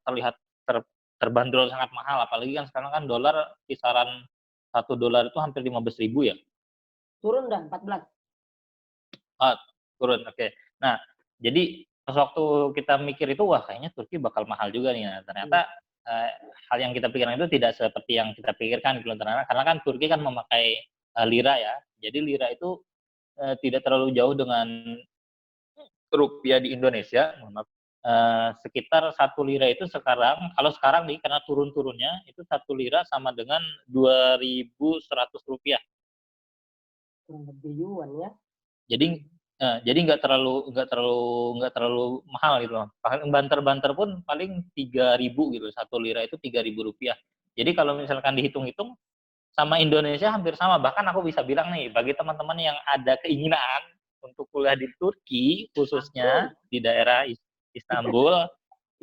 terlihat terbanderol sangat mahal, apalagi kan sekarang kan dolar kisaran $1 itu hampir 15.000 ya. Turun dah 14. Turun, oke. Nah, jadi pas waktu kita mikir itu wah kayaknya Turki bakal mahal juga nih. Nah, ternyata hal yang kita pikirkan itu tidak seperti yang kita pikirkan gitu. Karena kan Turki kan memakai lira ya. Jadi lira itu tidak terlalu jauh dengan rupiah di Indonesia, mohon maaf. Sekitar 1 lira itu sekarang, kalau sekarang nih karena turun-turunnya itu 1 lira sama dengan 2.100 rupiah. Kurang lebih yuan ya. Jadi nggak terlalu mahal gitu loh. Bahkan banter-banter pun paling 3.000 gitu. 1 lira itu 3.000 rupiah. Jadi kalau misalkan dihitung-hitung sama Indonesia hampir sama. Bahkan aku bisa bilang nih, bagi teman-teman yang ada keinginan untuk kuliah di Turki, khususnya di daerah Istanbul,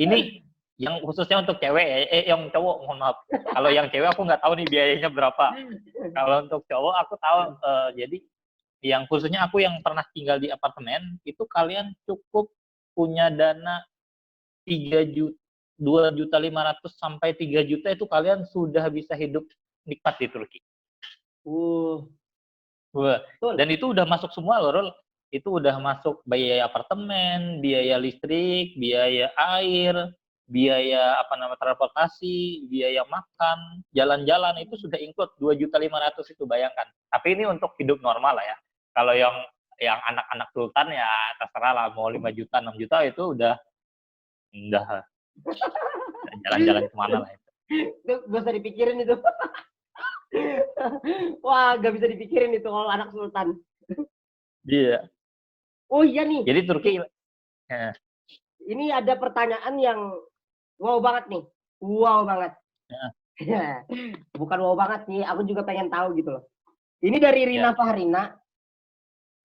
ini yang khususnya untuk cewek ya, yang cowok mohon maaf. Kalau yang cewek aku nggak tahu nih biayanya berapa. Kalau untuk cowok aku tahu, jadi yang khususnya aku yang pernah tinggal di apartemen, itu kalian cukup punya dana 3 juta, 2.500.000 sampai 3 juta itu kalian sudah bisa hidup nikmat di Turki. Wah, Betul. dan itu udah masuk semua loh, Rul. Itu udah masuk biaya apartemen, biaya listrik, biaya air, biaya transportasi, biaya makan, jalan-jalan itu sudah include 2.500.000 itu bayangkan. Tapi ini untuk hidup normal lah ya. Kalau yang anak-anak sultan ya terserah lah mau 5 juta, 6 juta itu udah jalan-jalan kemana lah itu. Itu gak usah dipikirin itu. Wah, gak bisa dipikirin itu kalau anak sultan. Iya. Oh iya nih. Jadi Turki Ini ada pertanyaan yang wow banget nih. Wow banget. Bukan wow banget nih, aku juga pengen tahu gitu loh. Ini dari Rina Fahrina.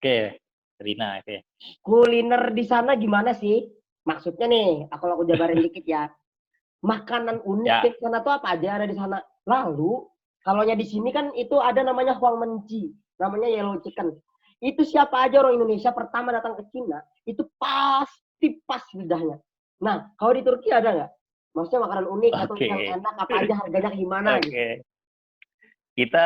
Oke, Rina, oke. Kuliner di sana gimana sih? Maksudnya nih, aku jabarin dikit ya. Makanan unik di sana tuh apa aja ada di sana. Lalu, kalaunya di sini kan itu ada namanya Huang Menci, namanya yellow chicken. Itu siapa aja orang Indonesia pertama datang ke Cina, itu pasti pas lidahnya. Nah, kalau di Turki ada nggak? Maksudnya makanan unik atau yang enak apa aja, harganya gimana gitu? Kita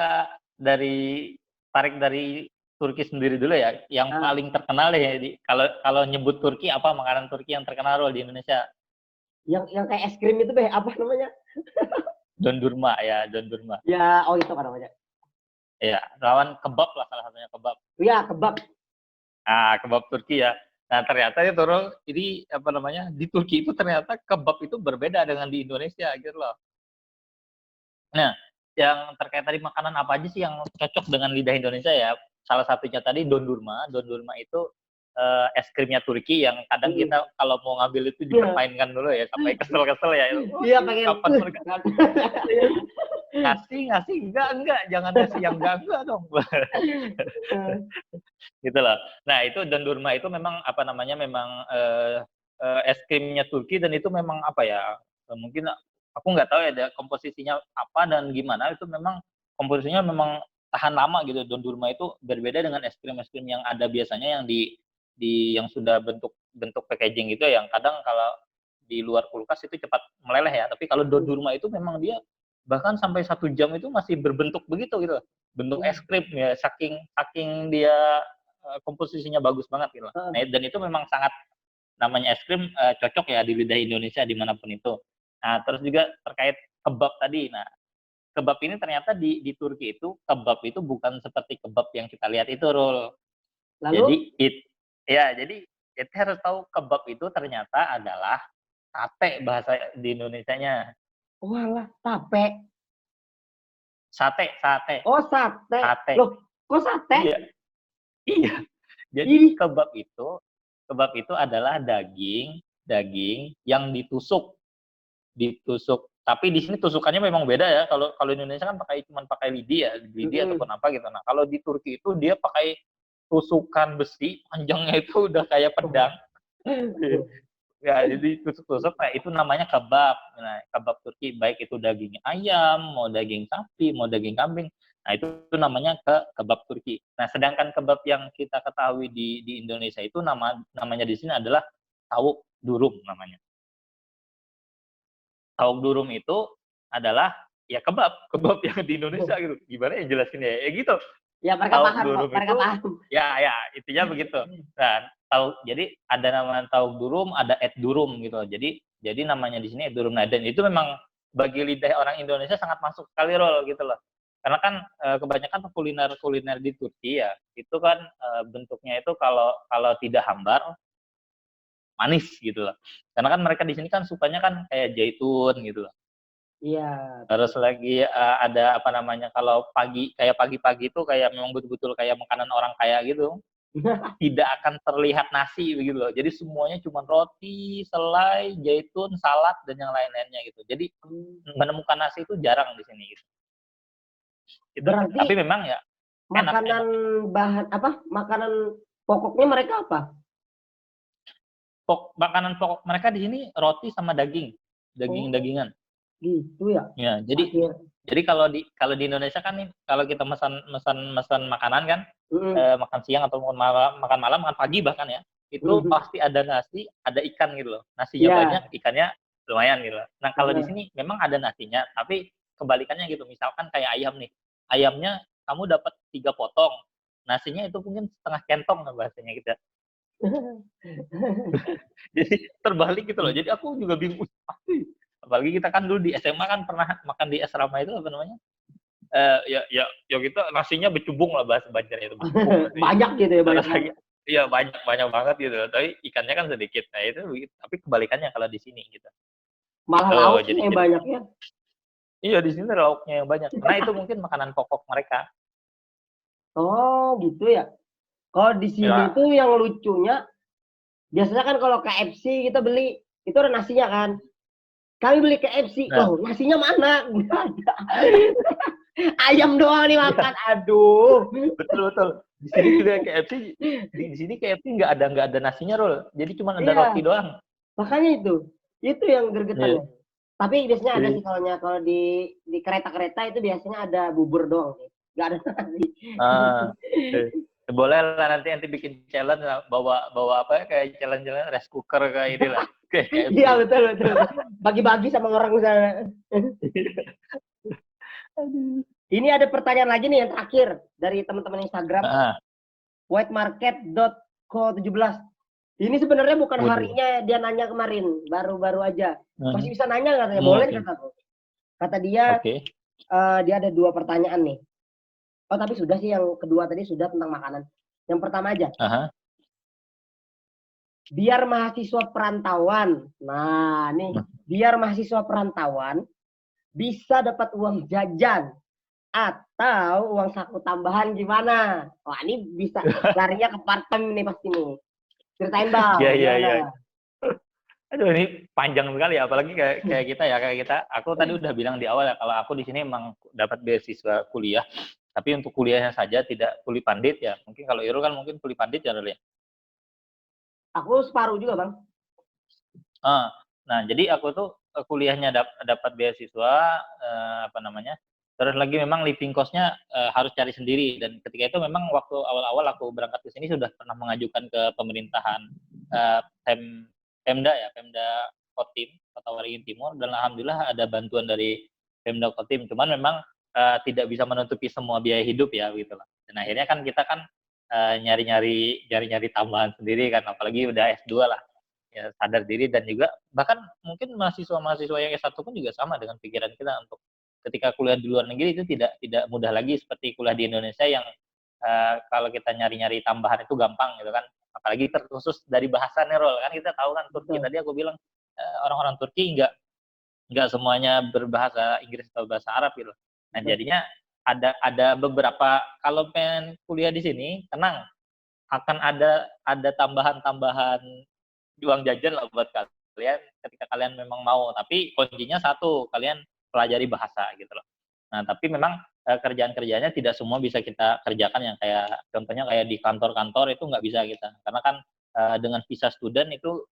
tarik dari Turki sendiri dulu ya. Yang paling terkenal ya, kalau nyebut Turki apa makanan Turki yang terkenal di Indonesia? Yang kayak es krim itu apa namanya? Dondurma ya, dondurma. Ya, oh itu kan namanya. Ya, lawan kebab lah salah satunya kebab. Iya, kebab. Kebab Turki ya. Nah, ternyata itu ini di Turki itu ternyata kebab itu berbeda dengan di Indonesia gitu loh. Nah, yang terkait tadi makanan apa aja sih yang cocok dengan lidah Indonesia ya? Salah satunya tadi dondurma. Dondurma itu es krimnya Turki yang kadang kita kalau mau ngambil itu dipermainkan dulu ya sampai kesel-kesel ya. Iya, pakai kapan ngasih enggak jangan ngasih yang enggak dong. Gitu loh. Nah, itu dondurma itu memang memang es krimnya Turki dan itu memang mungkin aku nggak tahu ya ada komposisinya apa dan gimana, itu memang komposisinya memang tahan lama gitu. Dondurma itu berbeda dengan es krim yang ada biasanya yang yang sudah bentuk packaging gitu yang kadang kalau di luar kulkas itu cepat meleleh ya, tapi kalau dondurma itu memang dia bahkan sampai 1 jam itu masih berbentuk begitu gitu, bentuk es krim ya, saking dia komposisinya bagus banget gitu. Nah, dan itu memang sangat namanya es krim cocok ya di lidah Indonesia dimanapun itu. Nah, terus juga terkait kebab tadi. Nah, kebab ini ternyata di Turki itu kebab itu bukan seperti kebab yang kita lihat itu, Rul. Lalu? Jadi kita harus tahu kebab itu ternyata adalah sate bahasa di Indonesianya. Walah, tape. Sate. Oh, sate. Loh, kok sate? Iya. Jadi kebab itu adalah daging yang ditusuk. Tapi di sini tusukannya memang beda ya. Kalau Indonesia kan cuma pakai lidi ataupun apa gitu. Nah, kalau di Turki itu dia pakai tusukan besi, panjangnya itu udah kayak pedang. Ya, jadi tusuk-tusuk, nah itu namanya kebab. Nah, kebab Turki baik itu daging ayam, mau daging sapi, mau daging kambing. Nah, itu namanya kebab Turki. Nah, sedangkan kebab yang kita ketahui di Indonesia itu namanya di sini adalah tawuk durum namanya. Tawuk durum itu adalah ya kebab yang di Indonesia gitu. Gimana ya jelasinnya ya? Ya gitu. Ya, mereka paham. Ya, intinya begitu. Nah, jadi ada nama tawuk durum, ada et durum gitu. Jadi namanya di sini et durum. Nah, dan itu memang bagi lidah orang Indonesia sangat masuk sekali, Rol, gitu loh. Karena kan kebanyakan kuliner di Turki ya, itu kan bentuknya itu kalau kalau tidak hambar, manis gitu loh. Karena kan mereka di sini kan sukanya kan kayak zaitun gitu loh. Iya, Terus lagi ada apa namanya, kalau pagi-pagi itu kayak memang betul-betul kayak makanan orang kaya gitu. Tidak akan terlihat nasi begitu loh. Jadi semuanya cuma roti, selai, zaitun, salad dan yang lain-lainnya gitu. Jadi menemukan nasi itu jarang di sini gitu. Itu berarti tapi memang ya enak makanan enak. bahan apa? Makanan pokoknya mereka apa? Makanan pokok mereka di sini roti sama daging, Oh, daging-dagingan. gitu ya. Ya, Akhir. jadi kalau di Indonesia kan nih, kalau kita mesan makanan kan, Mm-mm. makan siang atau makan malam, makan pagi bahkan ya, itu Mm-mm. pasti ada nasi, ada ikan gitu loh. Nasinya banyak, Iya. ikannya lumayan gitu loh. Nah, kalau di Heeh. sini memang ada nasinya, tapi kebalikannya gitu. Misalkan kayak ayam nih, ayamnya kamu dapat 3 potong, nasinya itu mungkin setengah centong lah bahasanya gitu ya. Jadi terbalik gitu loh. Jadi aku juga bingung, pasti. Apalagi kita kan dulu di SMA kan pernah makan di asrama itu apa namanya, ya kita nasinya becubung lah bahasa Banjarnya itu, becubung nasinya. Banyak gitu ya, banyak Terus banget. lagi iya banyak banyak banget gitu, tapi ikannya kan sedikit. Nah itu tapi kebalikannya kalau di sini gitu. Malah Gitu, lauknya jadi yang jadi banyak ya. iya di sini lauknya yang banyak. Karena itu mungkin makanan pokok mereka. Oh, gitu ya. Kalau di sini Ya, tuh yang lucunya, biasanya kan kalau KFC kita beli, itu ada nasinya kan. Kami beli KFC, nah, loh nasinya mana? Nggak ada. Ayam doang nih iya makan, aduh. betul betul. Di sini juga KFC, di sini KFC nggak ada nasinya Rul. Jadi cuma ada roti Iya, doang. makanya itu yang Iya. gregetannya. Tapi biasanya ada sih Jadi kalau di kereta-kereta itu biasanya ada bubur doang sih, nggak ada nasi. ah, eh, boleh lah nanti bikin challenge lah, bawa bawa apa ya, kayak challenge rice cooker kayak inilah kayak KFC. Iya betul betul betul. Bagi-bagi sama orang sana. Aduh. Ini ada pertanyaan lagi nih yang terakhir dari teman-teman Instagram Ah, whitemarket.co17. Ini sebenarnya bukan waduh. harinya dia nanya kemarin, baru-baru aja. Masih Mhm. bisa nanya katanya, boleh Oke. kataku. Kata dia, Oke. dia ada dua pertanyaan nih. Oh tapi sudah sih yang kedua tadi sudah tentang makanan. Yang pertama aja, Aha. biar mahasiswa perantauan. Nah nih, biar mahasiswa perantauan bisa dapat uang jajan atau uang saku tambahan gimana? Wah ini bisa larinya ke part time nih pasti nih. Ceritain bang, Iya iya gimana? iya. Aduh ini panjang sekali ya, apalagi kayak kayak kita ya, kayak kita. Aku tadi udah bilang di awal ya, kalau aku di sini emang dapat beasiswa kuliah, tapi untuk kuliahnya saja tidak kuli pandit ya. Mungkin kalau Irul kan mungkin kuli pandit ya, Rul ya? Aku separuh juga bang. Heeh. Nah, jadi aku tuh, kuliahnya dapat beasiswa, apa namanya, terus lagi memang living cost-nya, harus cari sendiri dan ketika itu memang waktu awal-awal aku berangkat ke sini sudah pernah mengajukan ke pemerintahan, Pemda ya, Pemda Kotim, Kota Waringin Timur dan alhamdulillah ada bantuan dari Pemda Kotim. Cuman memang, tidak bisa menutupi semua biaya hidup ya, gitu loh. Dan akhirnya kan kita kan, nyari-nyari tambahan sendiri kan, apalagi udah S2 lah. Ya sadar diri dan juga bahkan mungkin mahasiswa-mahasiswa yang S1 pun juga sama dengan pikiran kita untuk ketika kuliah di luar negeri itu tidak mudah lagi seperti kuliah di Indonesia yang, kalau kita nyari-nyari tambahan itu gampang gitu kan. Apalagi terkhusus dari bahasa nih Rol, kan kita tahu kan Turki Betul. tadi aku bilang, orang-orang Turki nggak semuanya berbahasa Inggris atau bahasa Arab gitu. Nah Betul. jadinya ada beberapa kalau pengen kuliah di sini tenang, akan ada tambahan-tambahan uang jajan lah buat kalian ketika kalian memang mau. Tapi kuncinya satu, kalian pelajari bahasa gitu loh. Nah, tapi memang kerjaan-kerjanya tidak semua bisa kita kerjakan yang kayak contohnya kayak di kantor-kantor itu nggak bisa kita. Karena kan dengan visa student itu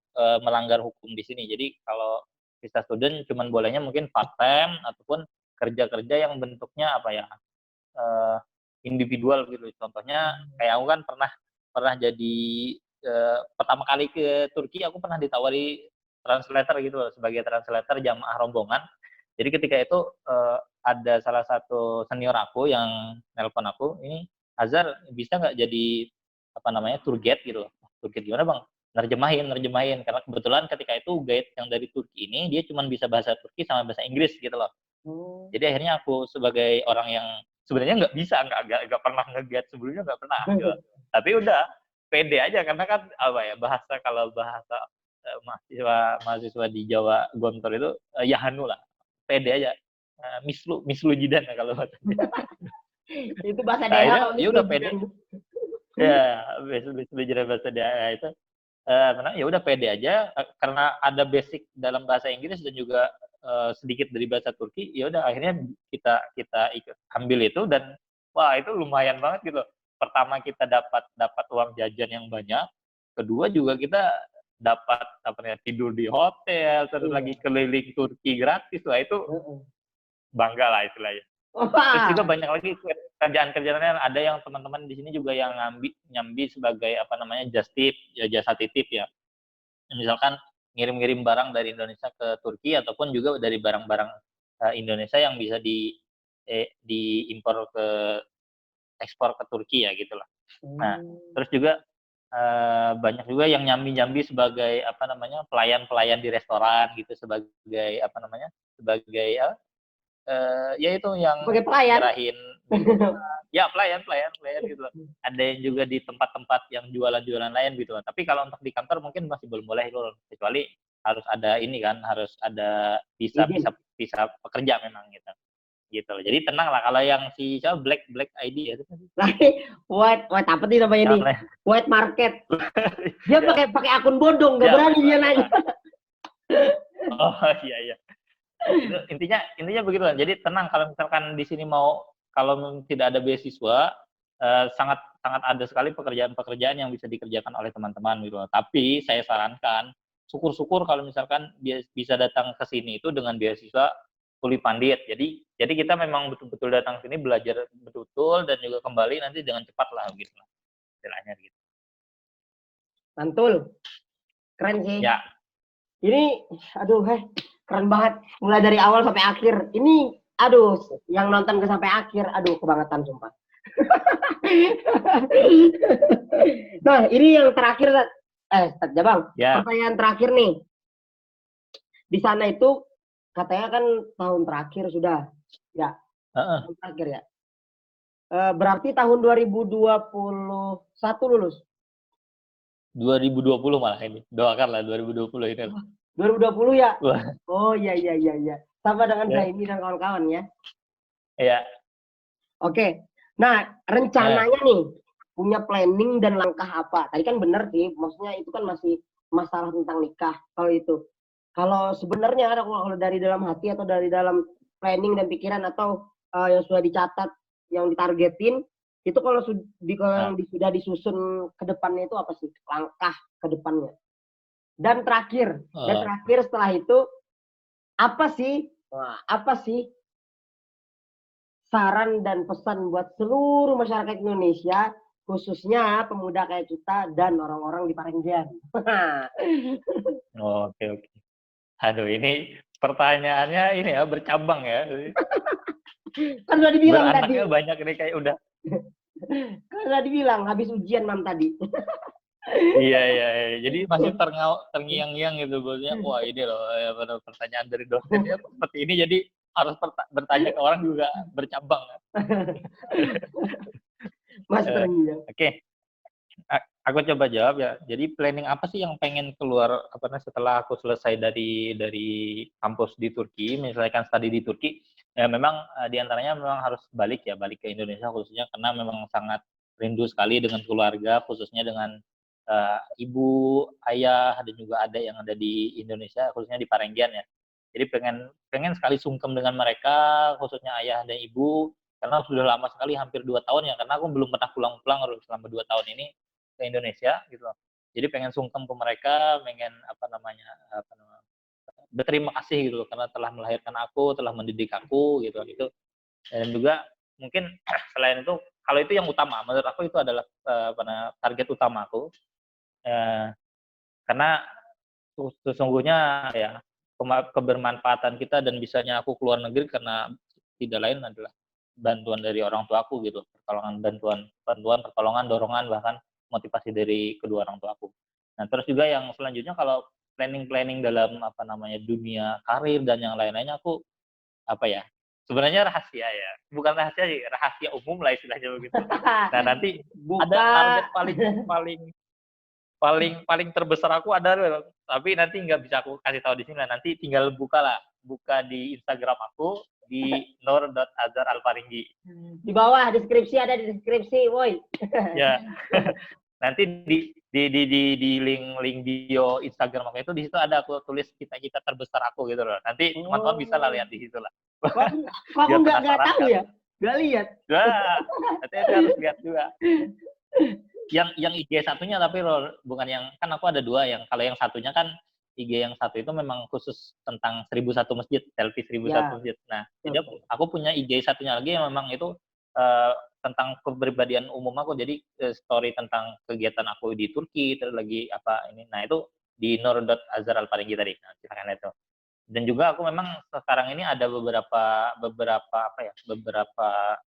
melanggar hukum di sini. Jadi kalau visa student cuman bolehnya mungkin part time ataupun kerja-kerja yang bentuknya apa ya, eee, individual gitu. Contohnya kayak aku kan pernah pernah jadi, pertama kali ke Turki aku pernah ditawari translator gitu loh, sebagai translator jamaah rombongan. Jadi ketika itu, ada salah satu senior aku yang nelpon aku, "Ini Azhar bisa nggak jadi, apa namanya, tour guide?" Gitu loh. "Tour guide gimana Bang?" "Nerjemahin nerjemahin." Karena kebetulan ketika itu guide yang dari Turki ini dia cuman bisa bahasa Turki sama bahasa Inggris gitu loh. Oh, Jadi akhirnya aku sebagai orang yang sebenarnya nggak bisa, nggak pernah nge-guide sebelumnya, nggak pernah gitu. Tapi udah pede aja karena kan apa ya, kalau bahasa mahasiswa di Jawa Gontor itu ya hanu lah, pede aja. Mislu jidan ya kalau bahasanya. Itu bahasa Nah, daerah akhirnya kalau ya mislu udah pede. jidan. Ya, mislu jidan bahasa daerah itu karena ya udah pede aja karena ada basic dalam bahasa Inggris dan juga sedikit dari bahasa Turki, ya udah akhirnya kita kita ikut ambil itu dan wah itu lumayan banget gitu. Pertama kita dapat dapat uang jajan yang banyak, kedua juga kita dapat apa namanya tidur di hotel, terus Iya. lagi keliling Turki gratis, lah itu Heeh. bangga lah istilahnya. Terus juga Wah. banyak lagi kerjaan-kerjaan ada yang teman-teman di sini juga yang nyambi sebagai apa namanya just tip, ya jasa titip ya. Misalkan ngirim-ngirim barang dari Indonesia ke Turki ataupun juga dari barang-barang Indonesia yang bisa diimpor ke ekspor ke Turki ya gitulah. Nah, Hmm. terus juga banyak juga yang nyambi-nyambi sebagai apa namanya pelayan-pelayan di restoran gitu sebagai apa namanya sebagai ya itu yang Sebagai pelayan. nyerahin minuman, ya pelayan gitu. Ada yang juga di tempat-tempat yang jualan-jualan lain gitu. Tapi kalau untuk di kantor mungkin masih belum boleh loh, kecuali harus ada ini kan, harus ada visa Izin. visa visa pekerja memang gitu. Gitu loh. Jadi tenang lah kalau yang si siapa Black ID ya itu kan White apa sih namanya nih? namanya. White market. Dia Ya, pakai akun bodong, nggak ya berani dia nanya. Oh iya iya. Itu intinya begitu kan. Jadi tenang kalau misalkan di sini kalau tidak ada beasiswa sangat sangat ada sekali pekerjaan-pekerjaan yang bisa dikerjakan oleh teman-teman gitu. Tapi saya sarankan syukur-syukur kalau misalkan bisa datang ke sini itu dengan beasiswa kuli pandit. Jadi kita memang betul-betul datang sini belajar betul dan juga kembali nanti dengan cepat lah gitu lah. Istilahnya gitu. Mantul. Keren sih. Ya. Ini aduh keren banget. Mulai dari awal sampai akhir. Ini aduh yang nonton sampai akhir, aduh kebangetan sumpah. Nah, ini yang terakhir Jabang. Ya. Pertanyaan terakhir nih. Di sana itu katanya kan tahun terakhir sudah. Ya. Tahun terakhir ya. Berarti tahun 2021 lulus. 2020 malah ini. Doakanlah 2020 ini. 2020 ya? Wah. Oh iya. Sama dengan Ya. Zaimi dan kawan-kawan ya. Iya. Oke. Nah, rencananya nih punya planning dan langkah apa? Tadi kan benar sih, maksudnya itu kan masih masalah tentang nikah kalau itu. Kalau sebenarnya kalau dari dalam hati atau dari dalam planning dan pikiran atau yang sudah dicatat, yang ditargetin, itu kalau sudah disusun ke depannya itu apa sih? Langkah ke depannya. Dan terakhir setelah itu apa sih saran dan pesan buat seluruh masyarakat Indonesia, khususnya pemuda kayak kita dan orang-orang di Parenggian? Oke. Aduh, ini pertanyaannya ini ya bercabang ya. Kan udah dibilang tadi. Beranaknya banyak nih kayak udah. Kan udah dibilang habis ujian Mam tadi. Iya. Jadi masih terngiang-ngiang gitu bosnya. Wah ini loh pertanyaan dari dosennya seperti ini. Jadi harus bertanya ke orang juga bercabang. Masih terngiang. Oke. Aku coba jawab ya. Jadi planning apa sih yang pengen keluar setelah aku selesai dari kampus di Turki, misalkan studi di Turki, ya memang diantaranya memang harus balik ke Indonesia khususnya karena memang sangat rindu sekali dengan keluarga, khususnya dengan ibu, ayah dan juga adik yang ada di Indonesia, khususnya di Parenggian ya. Jadi pengen sekali sungkem dengan mereka, khususnya ayah dan ibu, karena sudah lama sekali hampir 2 tahun ya, karena aku belum pernah pulang-pulang selama 2 tahun ini ke Indonesia gitu. Jadi pengen sungkem ke mereka, pengen berterima kasih gitu karena telah melahirkan aku, telah mendidik aku gitu. Dan juga mungkin selain itu kalau itu yang utama menurut aku itu adalah target utama aku. Karena sesungguhnya ya kebermanfaatan kita dan bisanya aku keluar negeri karena tidak lain adalah bantuan dari orang tuaku gitu, pertolongan, dorongan bahkan motivasi dari kedua orang tuaku. Nah, terus juga yang selanjutnya kalau planning dalam dunia karir dan yang lain-lainnya aku sebenarnya rahasia ya, bukan rahasia sih, rahasia umum lah istilahnya begitu. Nah nanti ada Buka. target paling paling paling paling terbesar aku ada loh, tapi nanti nggak bisa aku kasih tahu di sini lah, nanti tinggal buka di Instagram aku, di nur.azharalfaringgi. Di bawah deskripsi, ada di deskripsi, woi. Ya, nanti di link bio Instagram aku itu, di situ ada aku tulis cita-cita terbesar aku gitu loh. Nanti teman-teman bisa lah lihat di situ lah. Kok aku Biar nggak penasaran tahu kan. ya? Nggak lihat. Wah, nanti harus lihat juga. Yang IG satunya tapi bukan yang, kan aku ada 2 yang, kalau yang satunya kan IG yang satu itu memang khusus tentang 1001 masjid, selfie 1001 Ya. masjid. Nah, jadi aku punya IG satunya lagi yang memang itu tentang kepribadian umum aku. Jadi story tentang kegiatan aku di Turki, terus lagi apa ini. Nah, itu di nur.azharalfaringgi tadi. Nah, silakan lihat itu. Dan juga aku memang sekarang ini ada beberapa apa ya, beberapa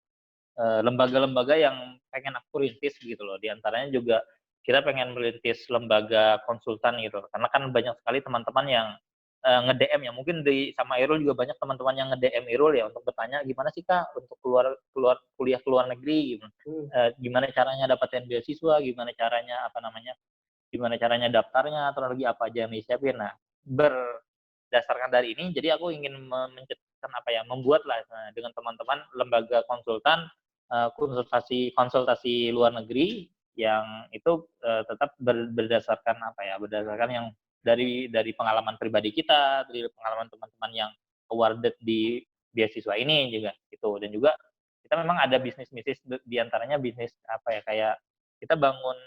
lembaga-lembaga yang pengen aku rintis gitu loh. Di antaranya juga kita pengen merintis lembaga konsultan gitu. Karena kan banyak sekali teman-teman yang nge-DM ya. Mungkin sama Irul juga banyak teman-teman yang nge-DM Irul ya untuk bertanya gimana sih Kak untuk kuliah ke luar negeri gitu. Gimana caranya dapatin beasiswa, gimana caranya gimana caranya daftarnya, atau lagi apa aja yang disiapin. Nah, berdasarkan dari ini, jadi aku ingin mencetuskan membuatlah dengan teman-teman lembaga konsultan, konsultasi luar negeri yang itu tetap berdasarkan berdasarkan yang dari pengalaman pribadi kita, dari pengalaman teman-teman yang awarded di beasiswa ini juga gitu. Dan juga kita memang ada bisnis-bisnis, di antaranya bisnis kayak kita bangun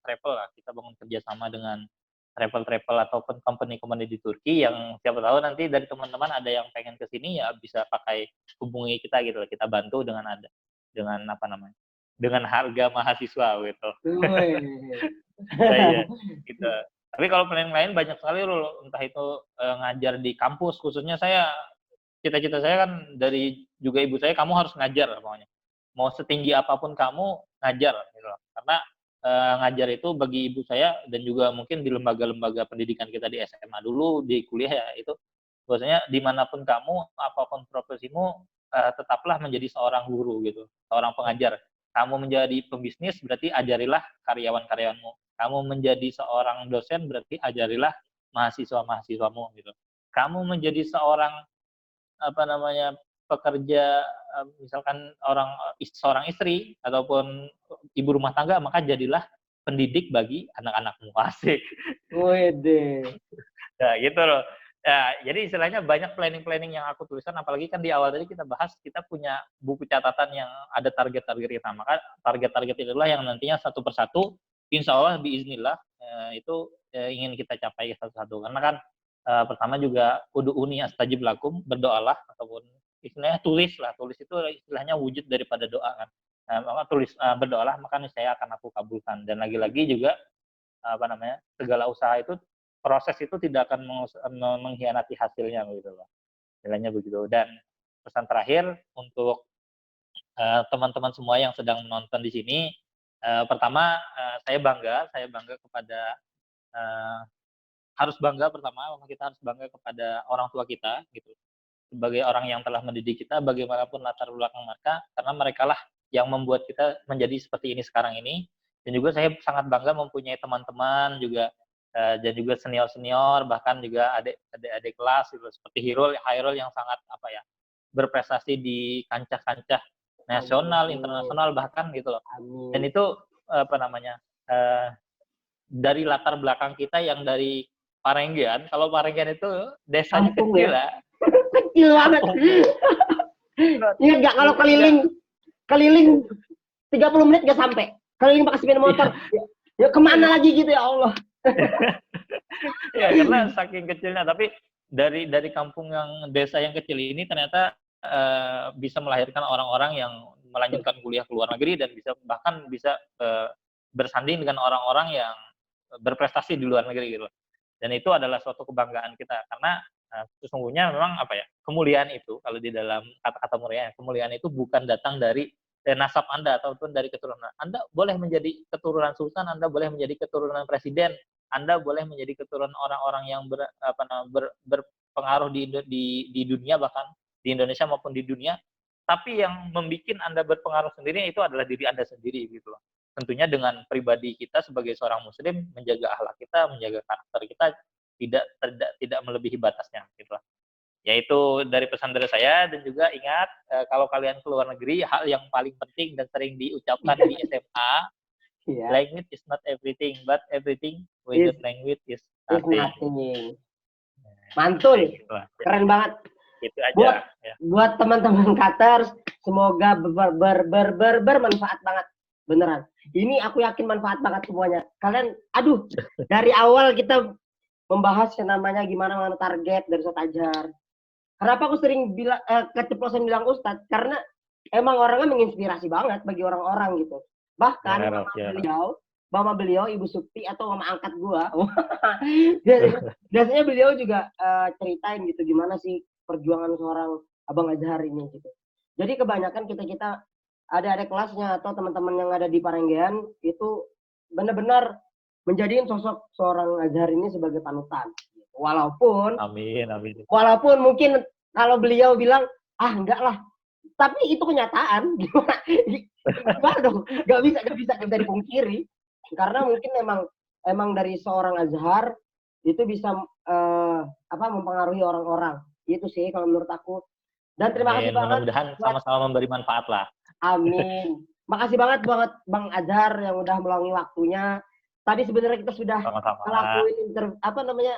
travel lah, kita bangun kerjasama dengan travel ataupun company di Turki, yang siapa tahu nanti dari teman-teman ada yang pengen ke sini ya bisa pakai hubungi kita gitu loh, kita bantu dengan dengan harga mahasiswa gitu. Ya, iya, gitu. Tapi kalau planning lain banyak sekali loh, entah itu ngajar di kampus, khususnya cita-cita saya kan dari juga ibu saya, kamu harus ngajar pokoknya. Mau setinggi apapun kamu ngajar gitu loh. Karena ngajar itu bagi ibu saya, dan juga mungkin di lembaga-lembaga pendidikan kita di SMA dulu, di kuliah ya, itu bahwasanya dimanapun kamu, apapun profesimu, tetaplah menjadi seorang guru gitu, seorang pengajar. Kamu menjadi pembisnis berarti ajarilah karyawan-karyawanmu. Kamu menjadi seorang dosen berarti ajarilah mahasiswa-mahasiswamu gitu. Kamu menjadi seorang pekerja, misalkan seorang istri ataupun ibu rumah tangga, maka jadilah pendidik bagi anak-anakmu. Asik. Wede. Nah, gitu loh. Ya, jadi istilahnya banyak planning-planning yang aku tuliskan, apalagi kan di awal tadi kita bahas, kita punya buku catatan yang ada target-target kita. Maka target-target itulah yang nantinya satu persatu, insya Allah biiznillah itu ingin kita capai satu-satu. Karena kan pertama juga ud'uni astajib lakum, berdoalah, ataupun istilahnya tulis itu istilahnya wujud daripada doa kan. Maka berdoalah, maka saya akan aku kabulkan. Dan lagi-lagi juga segala usaha itu, proses itu tidak akan mengkhianati hasilnya gitu loh. Istilahnya begitu. Dan pesan terakhir untuk teman-teman semua yang sedang menonton di sini, pertama saya bangga kepada harus bangga, pertama kita harus bangga kepada orang tua kita gitu. Sebagai orang yang telah mendidik kita, bagaimanapun latar belakang mereka, karena mereka lah yang membuat kita menjadi seperti ini sekarang ini. Dan juga saya sangat bangga mempunyai teman-teman juga, dan juga senior-senior, bahkan juga adik-adik kelas gitu, seperti Hairul yang sangat berprestasi di kancah-kancah nasional, internasional bahkan gitu loh. Dan itu dari latar belakang kita yang dari Parenggian. Kalau Parenggian itu desanya Kampung kecil ya? ya. Kecil banget. Ingat nggak kalau keliling 30 menit nggak sampai. Keliling pakai sepeda motor. Ya kemana lagi gitu ya Allah. Ya karena saking kecilnya. Tapi dari kampung yang desa yang kecil ini ternyata bisa melahirkan orang-orang yang melanjutkan kuliah ke luar negeri, dan bahkan bisa bersanding dengan orang-orang yang berprestasi di luar negeri gitu. Dan itu adalah suatu kebanggaan kita, karena sesungguhnya memang kemuliaan itu, kalau di dalam kata-kata mulia, kemuliaan itu bukan datang dari nasab Anda ataupun dari keturunan. Anda boleh menjadi keturunan sultan, Anda boleh menjadi keturunan presiden, Anda boleh menjadi keturunan orang-orang yang berpengaruh di dunia bahkan, di Indonesia maupun di dunia. Tapi yang membuat Anda berpengaruh sendiri itu adalah diri Anda sendiri gitu loh. Tentunya dengan pribadi kita sebagai seorang muslim menjaga akhlak kita, menjaga karakter kita tidak melebihi batasnya gitu loh. Yaitu dari pesan dari saya dan juga ingat kalau kalian keluar negeri hal yang paling penting dan sering diucapkan di SMA, language is not everything, but everything without language is nothing. Mantul, keren banget. Itu aja. Buat teman-teman Cutters, semoga bermanfaat banget, beneran. Ini aku yakin manfaat banget semuanya. Kalian, dari awal kita membahas yang namanya gimana target dari Ustadz Adjar. Kenapa aku sering bilang keceplosan bilang Ustadz? Karena emang orangnya menginspirasi banget bagi orang-orang gitu. Bahkan mama beliau Ibu Sukti atau mama angkat gua, biasanya beliau juga ceritain gitu gimana sih perjuangan seorang Abang Adjar ini gitu. Jadi kebanyakan kita adik-adik kelasnya atau teman-teman yang ada di Parenggean itu benar-benar menjadikan sosok seorang Adjar ini sebagai panutan. Walaupun walaupun mungkin kalau beliau bilang enggak lah, tapi itu kenyataan. Gimana dong? Gak bisa dipungkiri. Karena mungkin emang dari seorang Azhar itu bisa mempengaruhi orang-orang. Itu sih kalau menurut aku. Dan terima kasih banget. Mudah-mudahan sama-sama memberi manfaat lah. Amin. Makasih banget buat Bang Adhar yang udah meluangin waktunya. Tadi sebenarnya kita sudah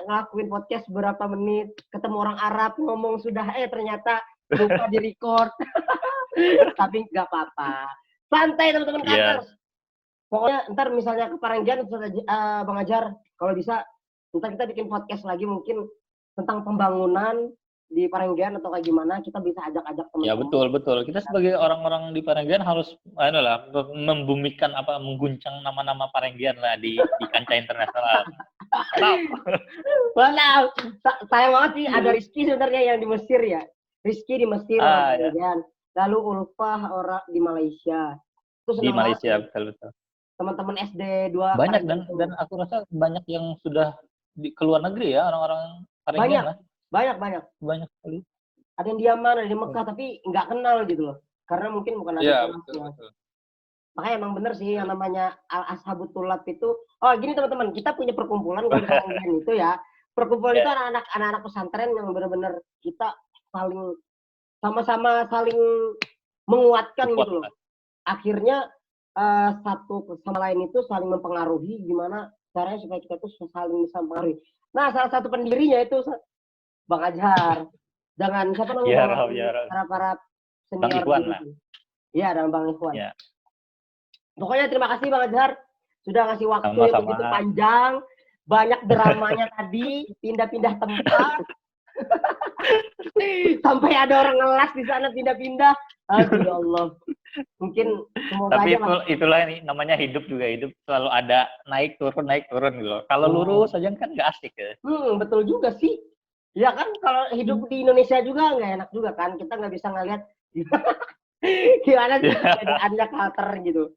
ngelakuin podcast beberapa menit, ketemu orang Arab, ngomong sudah ternyata lupa di record. Tapi nggak apa-apa. Santai teman-teman Cutters. Pokoknya ntar misalnya ke Parenggean Bang Adhar, kalau bisa ntar kita bikin podcast lagi mungkin tentang pembangunan di Parenggean atau kayak gimana, kita bisa ajak-ajak teman-teman. Ya betul. Kita sebagai orang-orang di Parenggean harus membumikan mengguncang nama-nama Parenggean lah di kancah internasional. Wow. Sayang banget sih ada Rizky sebenarnya yang di Mesir ya. Rizky di Mesir Parenggean. Lalu Ulfah orang di Malaysia. Di Malaysia betul. Teman-teman SD 2 banyak dan aku rasa banyak yang sudah ke luar negeri ya orang-orang Parenggean lah. Banyak sekali. Ada yang di Yaman, ada di Mekah, tapi nggak kenal gitu loh. Karena mungkin bukan ada betul. Makanya emang bener sih yang namanya Al-Ashabut Tulab itu. Oh gini teman-teman, kita punya perkumpulan kalau di Parenggean itu ya. Perkumpulan itu anak-anak pesantren yang benar-benar kita sama-sama saling menguatkan gitu loh. Akhirnya satu sama lain itu saling mempengaruhi gimana caranya supaya kita tuh saling bisa mempengaruhi. Nah, salah satu pendirinya itu Bang Adhar dengan siapa namanya para senior Bang Ikhwan lah. Iya, dengan Bang Ikhwan. Ya. Pokoknya terima kasih Bang Adhar sudah ngasih waktu yang begitu panjang, banyak dramanya tadi, pindah-pindah tempat. Sampai ada orang ngelas di sana pindah-pindah. Aduh ya Allah. Mungkin semoga tapi aja itulah ini namanya hidup selalu ada naik turun gitu. Kalau lurus aja kan nggak asik ya. Betul juga sih. Ya kan kalau hidup di Indonesia juga nggak enak juga kan. Kita nggak bisa ngeliat gimana sih jadi Anda Cutter gitu.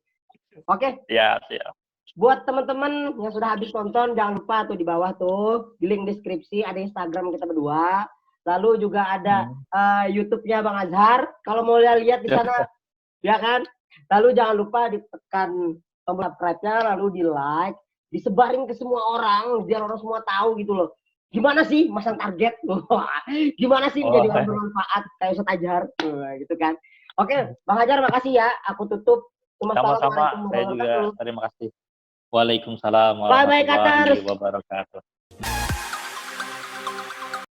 Oke. Ya, siap. Buat teman-teman yang sudah habis nonton, jangan lupa tuh di bawah tuh di link deskripsi ada Instagram kita berdua. Lalu juga ada YouTube-nya Bang Adhar. Kalau mau lihat di sana, ya kan. Lalu jangan lupa ditekan tombol subscribe-nya, lalu di like, disebarin ke semua orang, biar orang semua tahu gitu loh. Gimana sih masang target? Gimana sih menjadi orang bermanfaat kayak Ustadz Adhar? Gitu kan. Oke, Bang Adhar makasih ya. Aku tutup. Sama-sama. Saya juga terima kasih. Waalaikumsalam warahmatullahi wabarakatuh.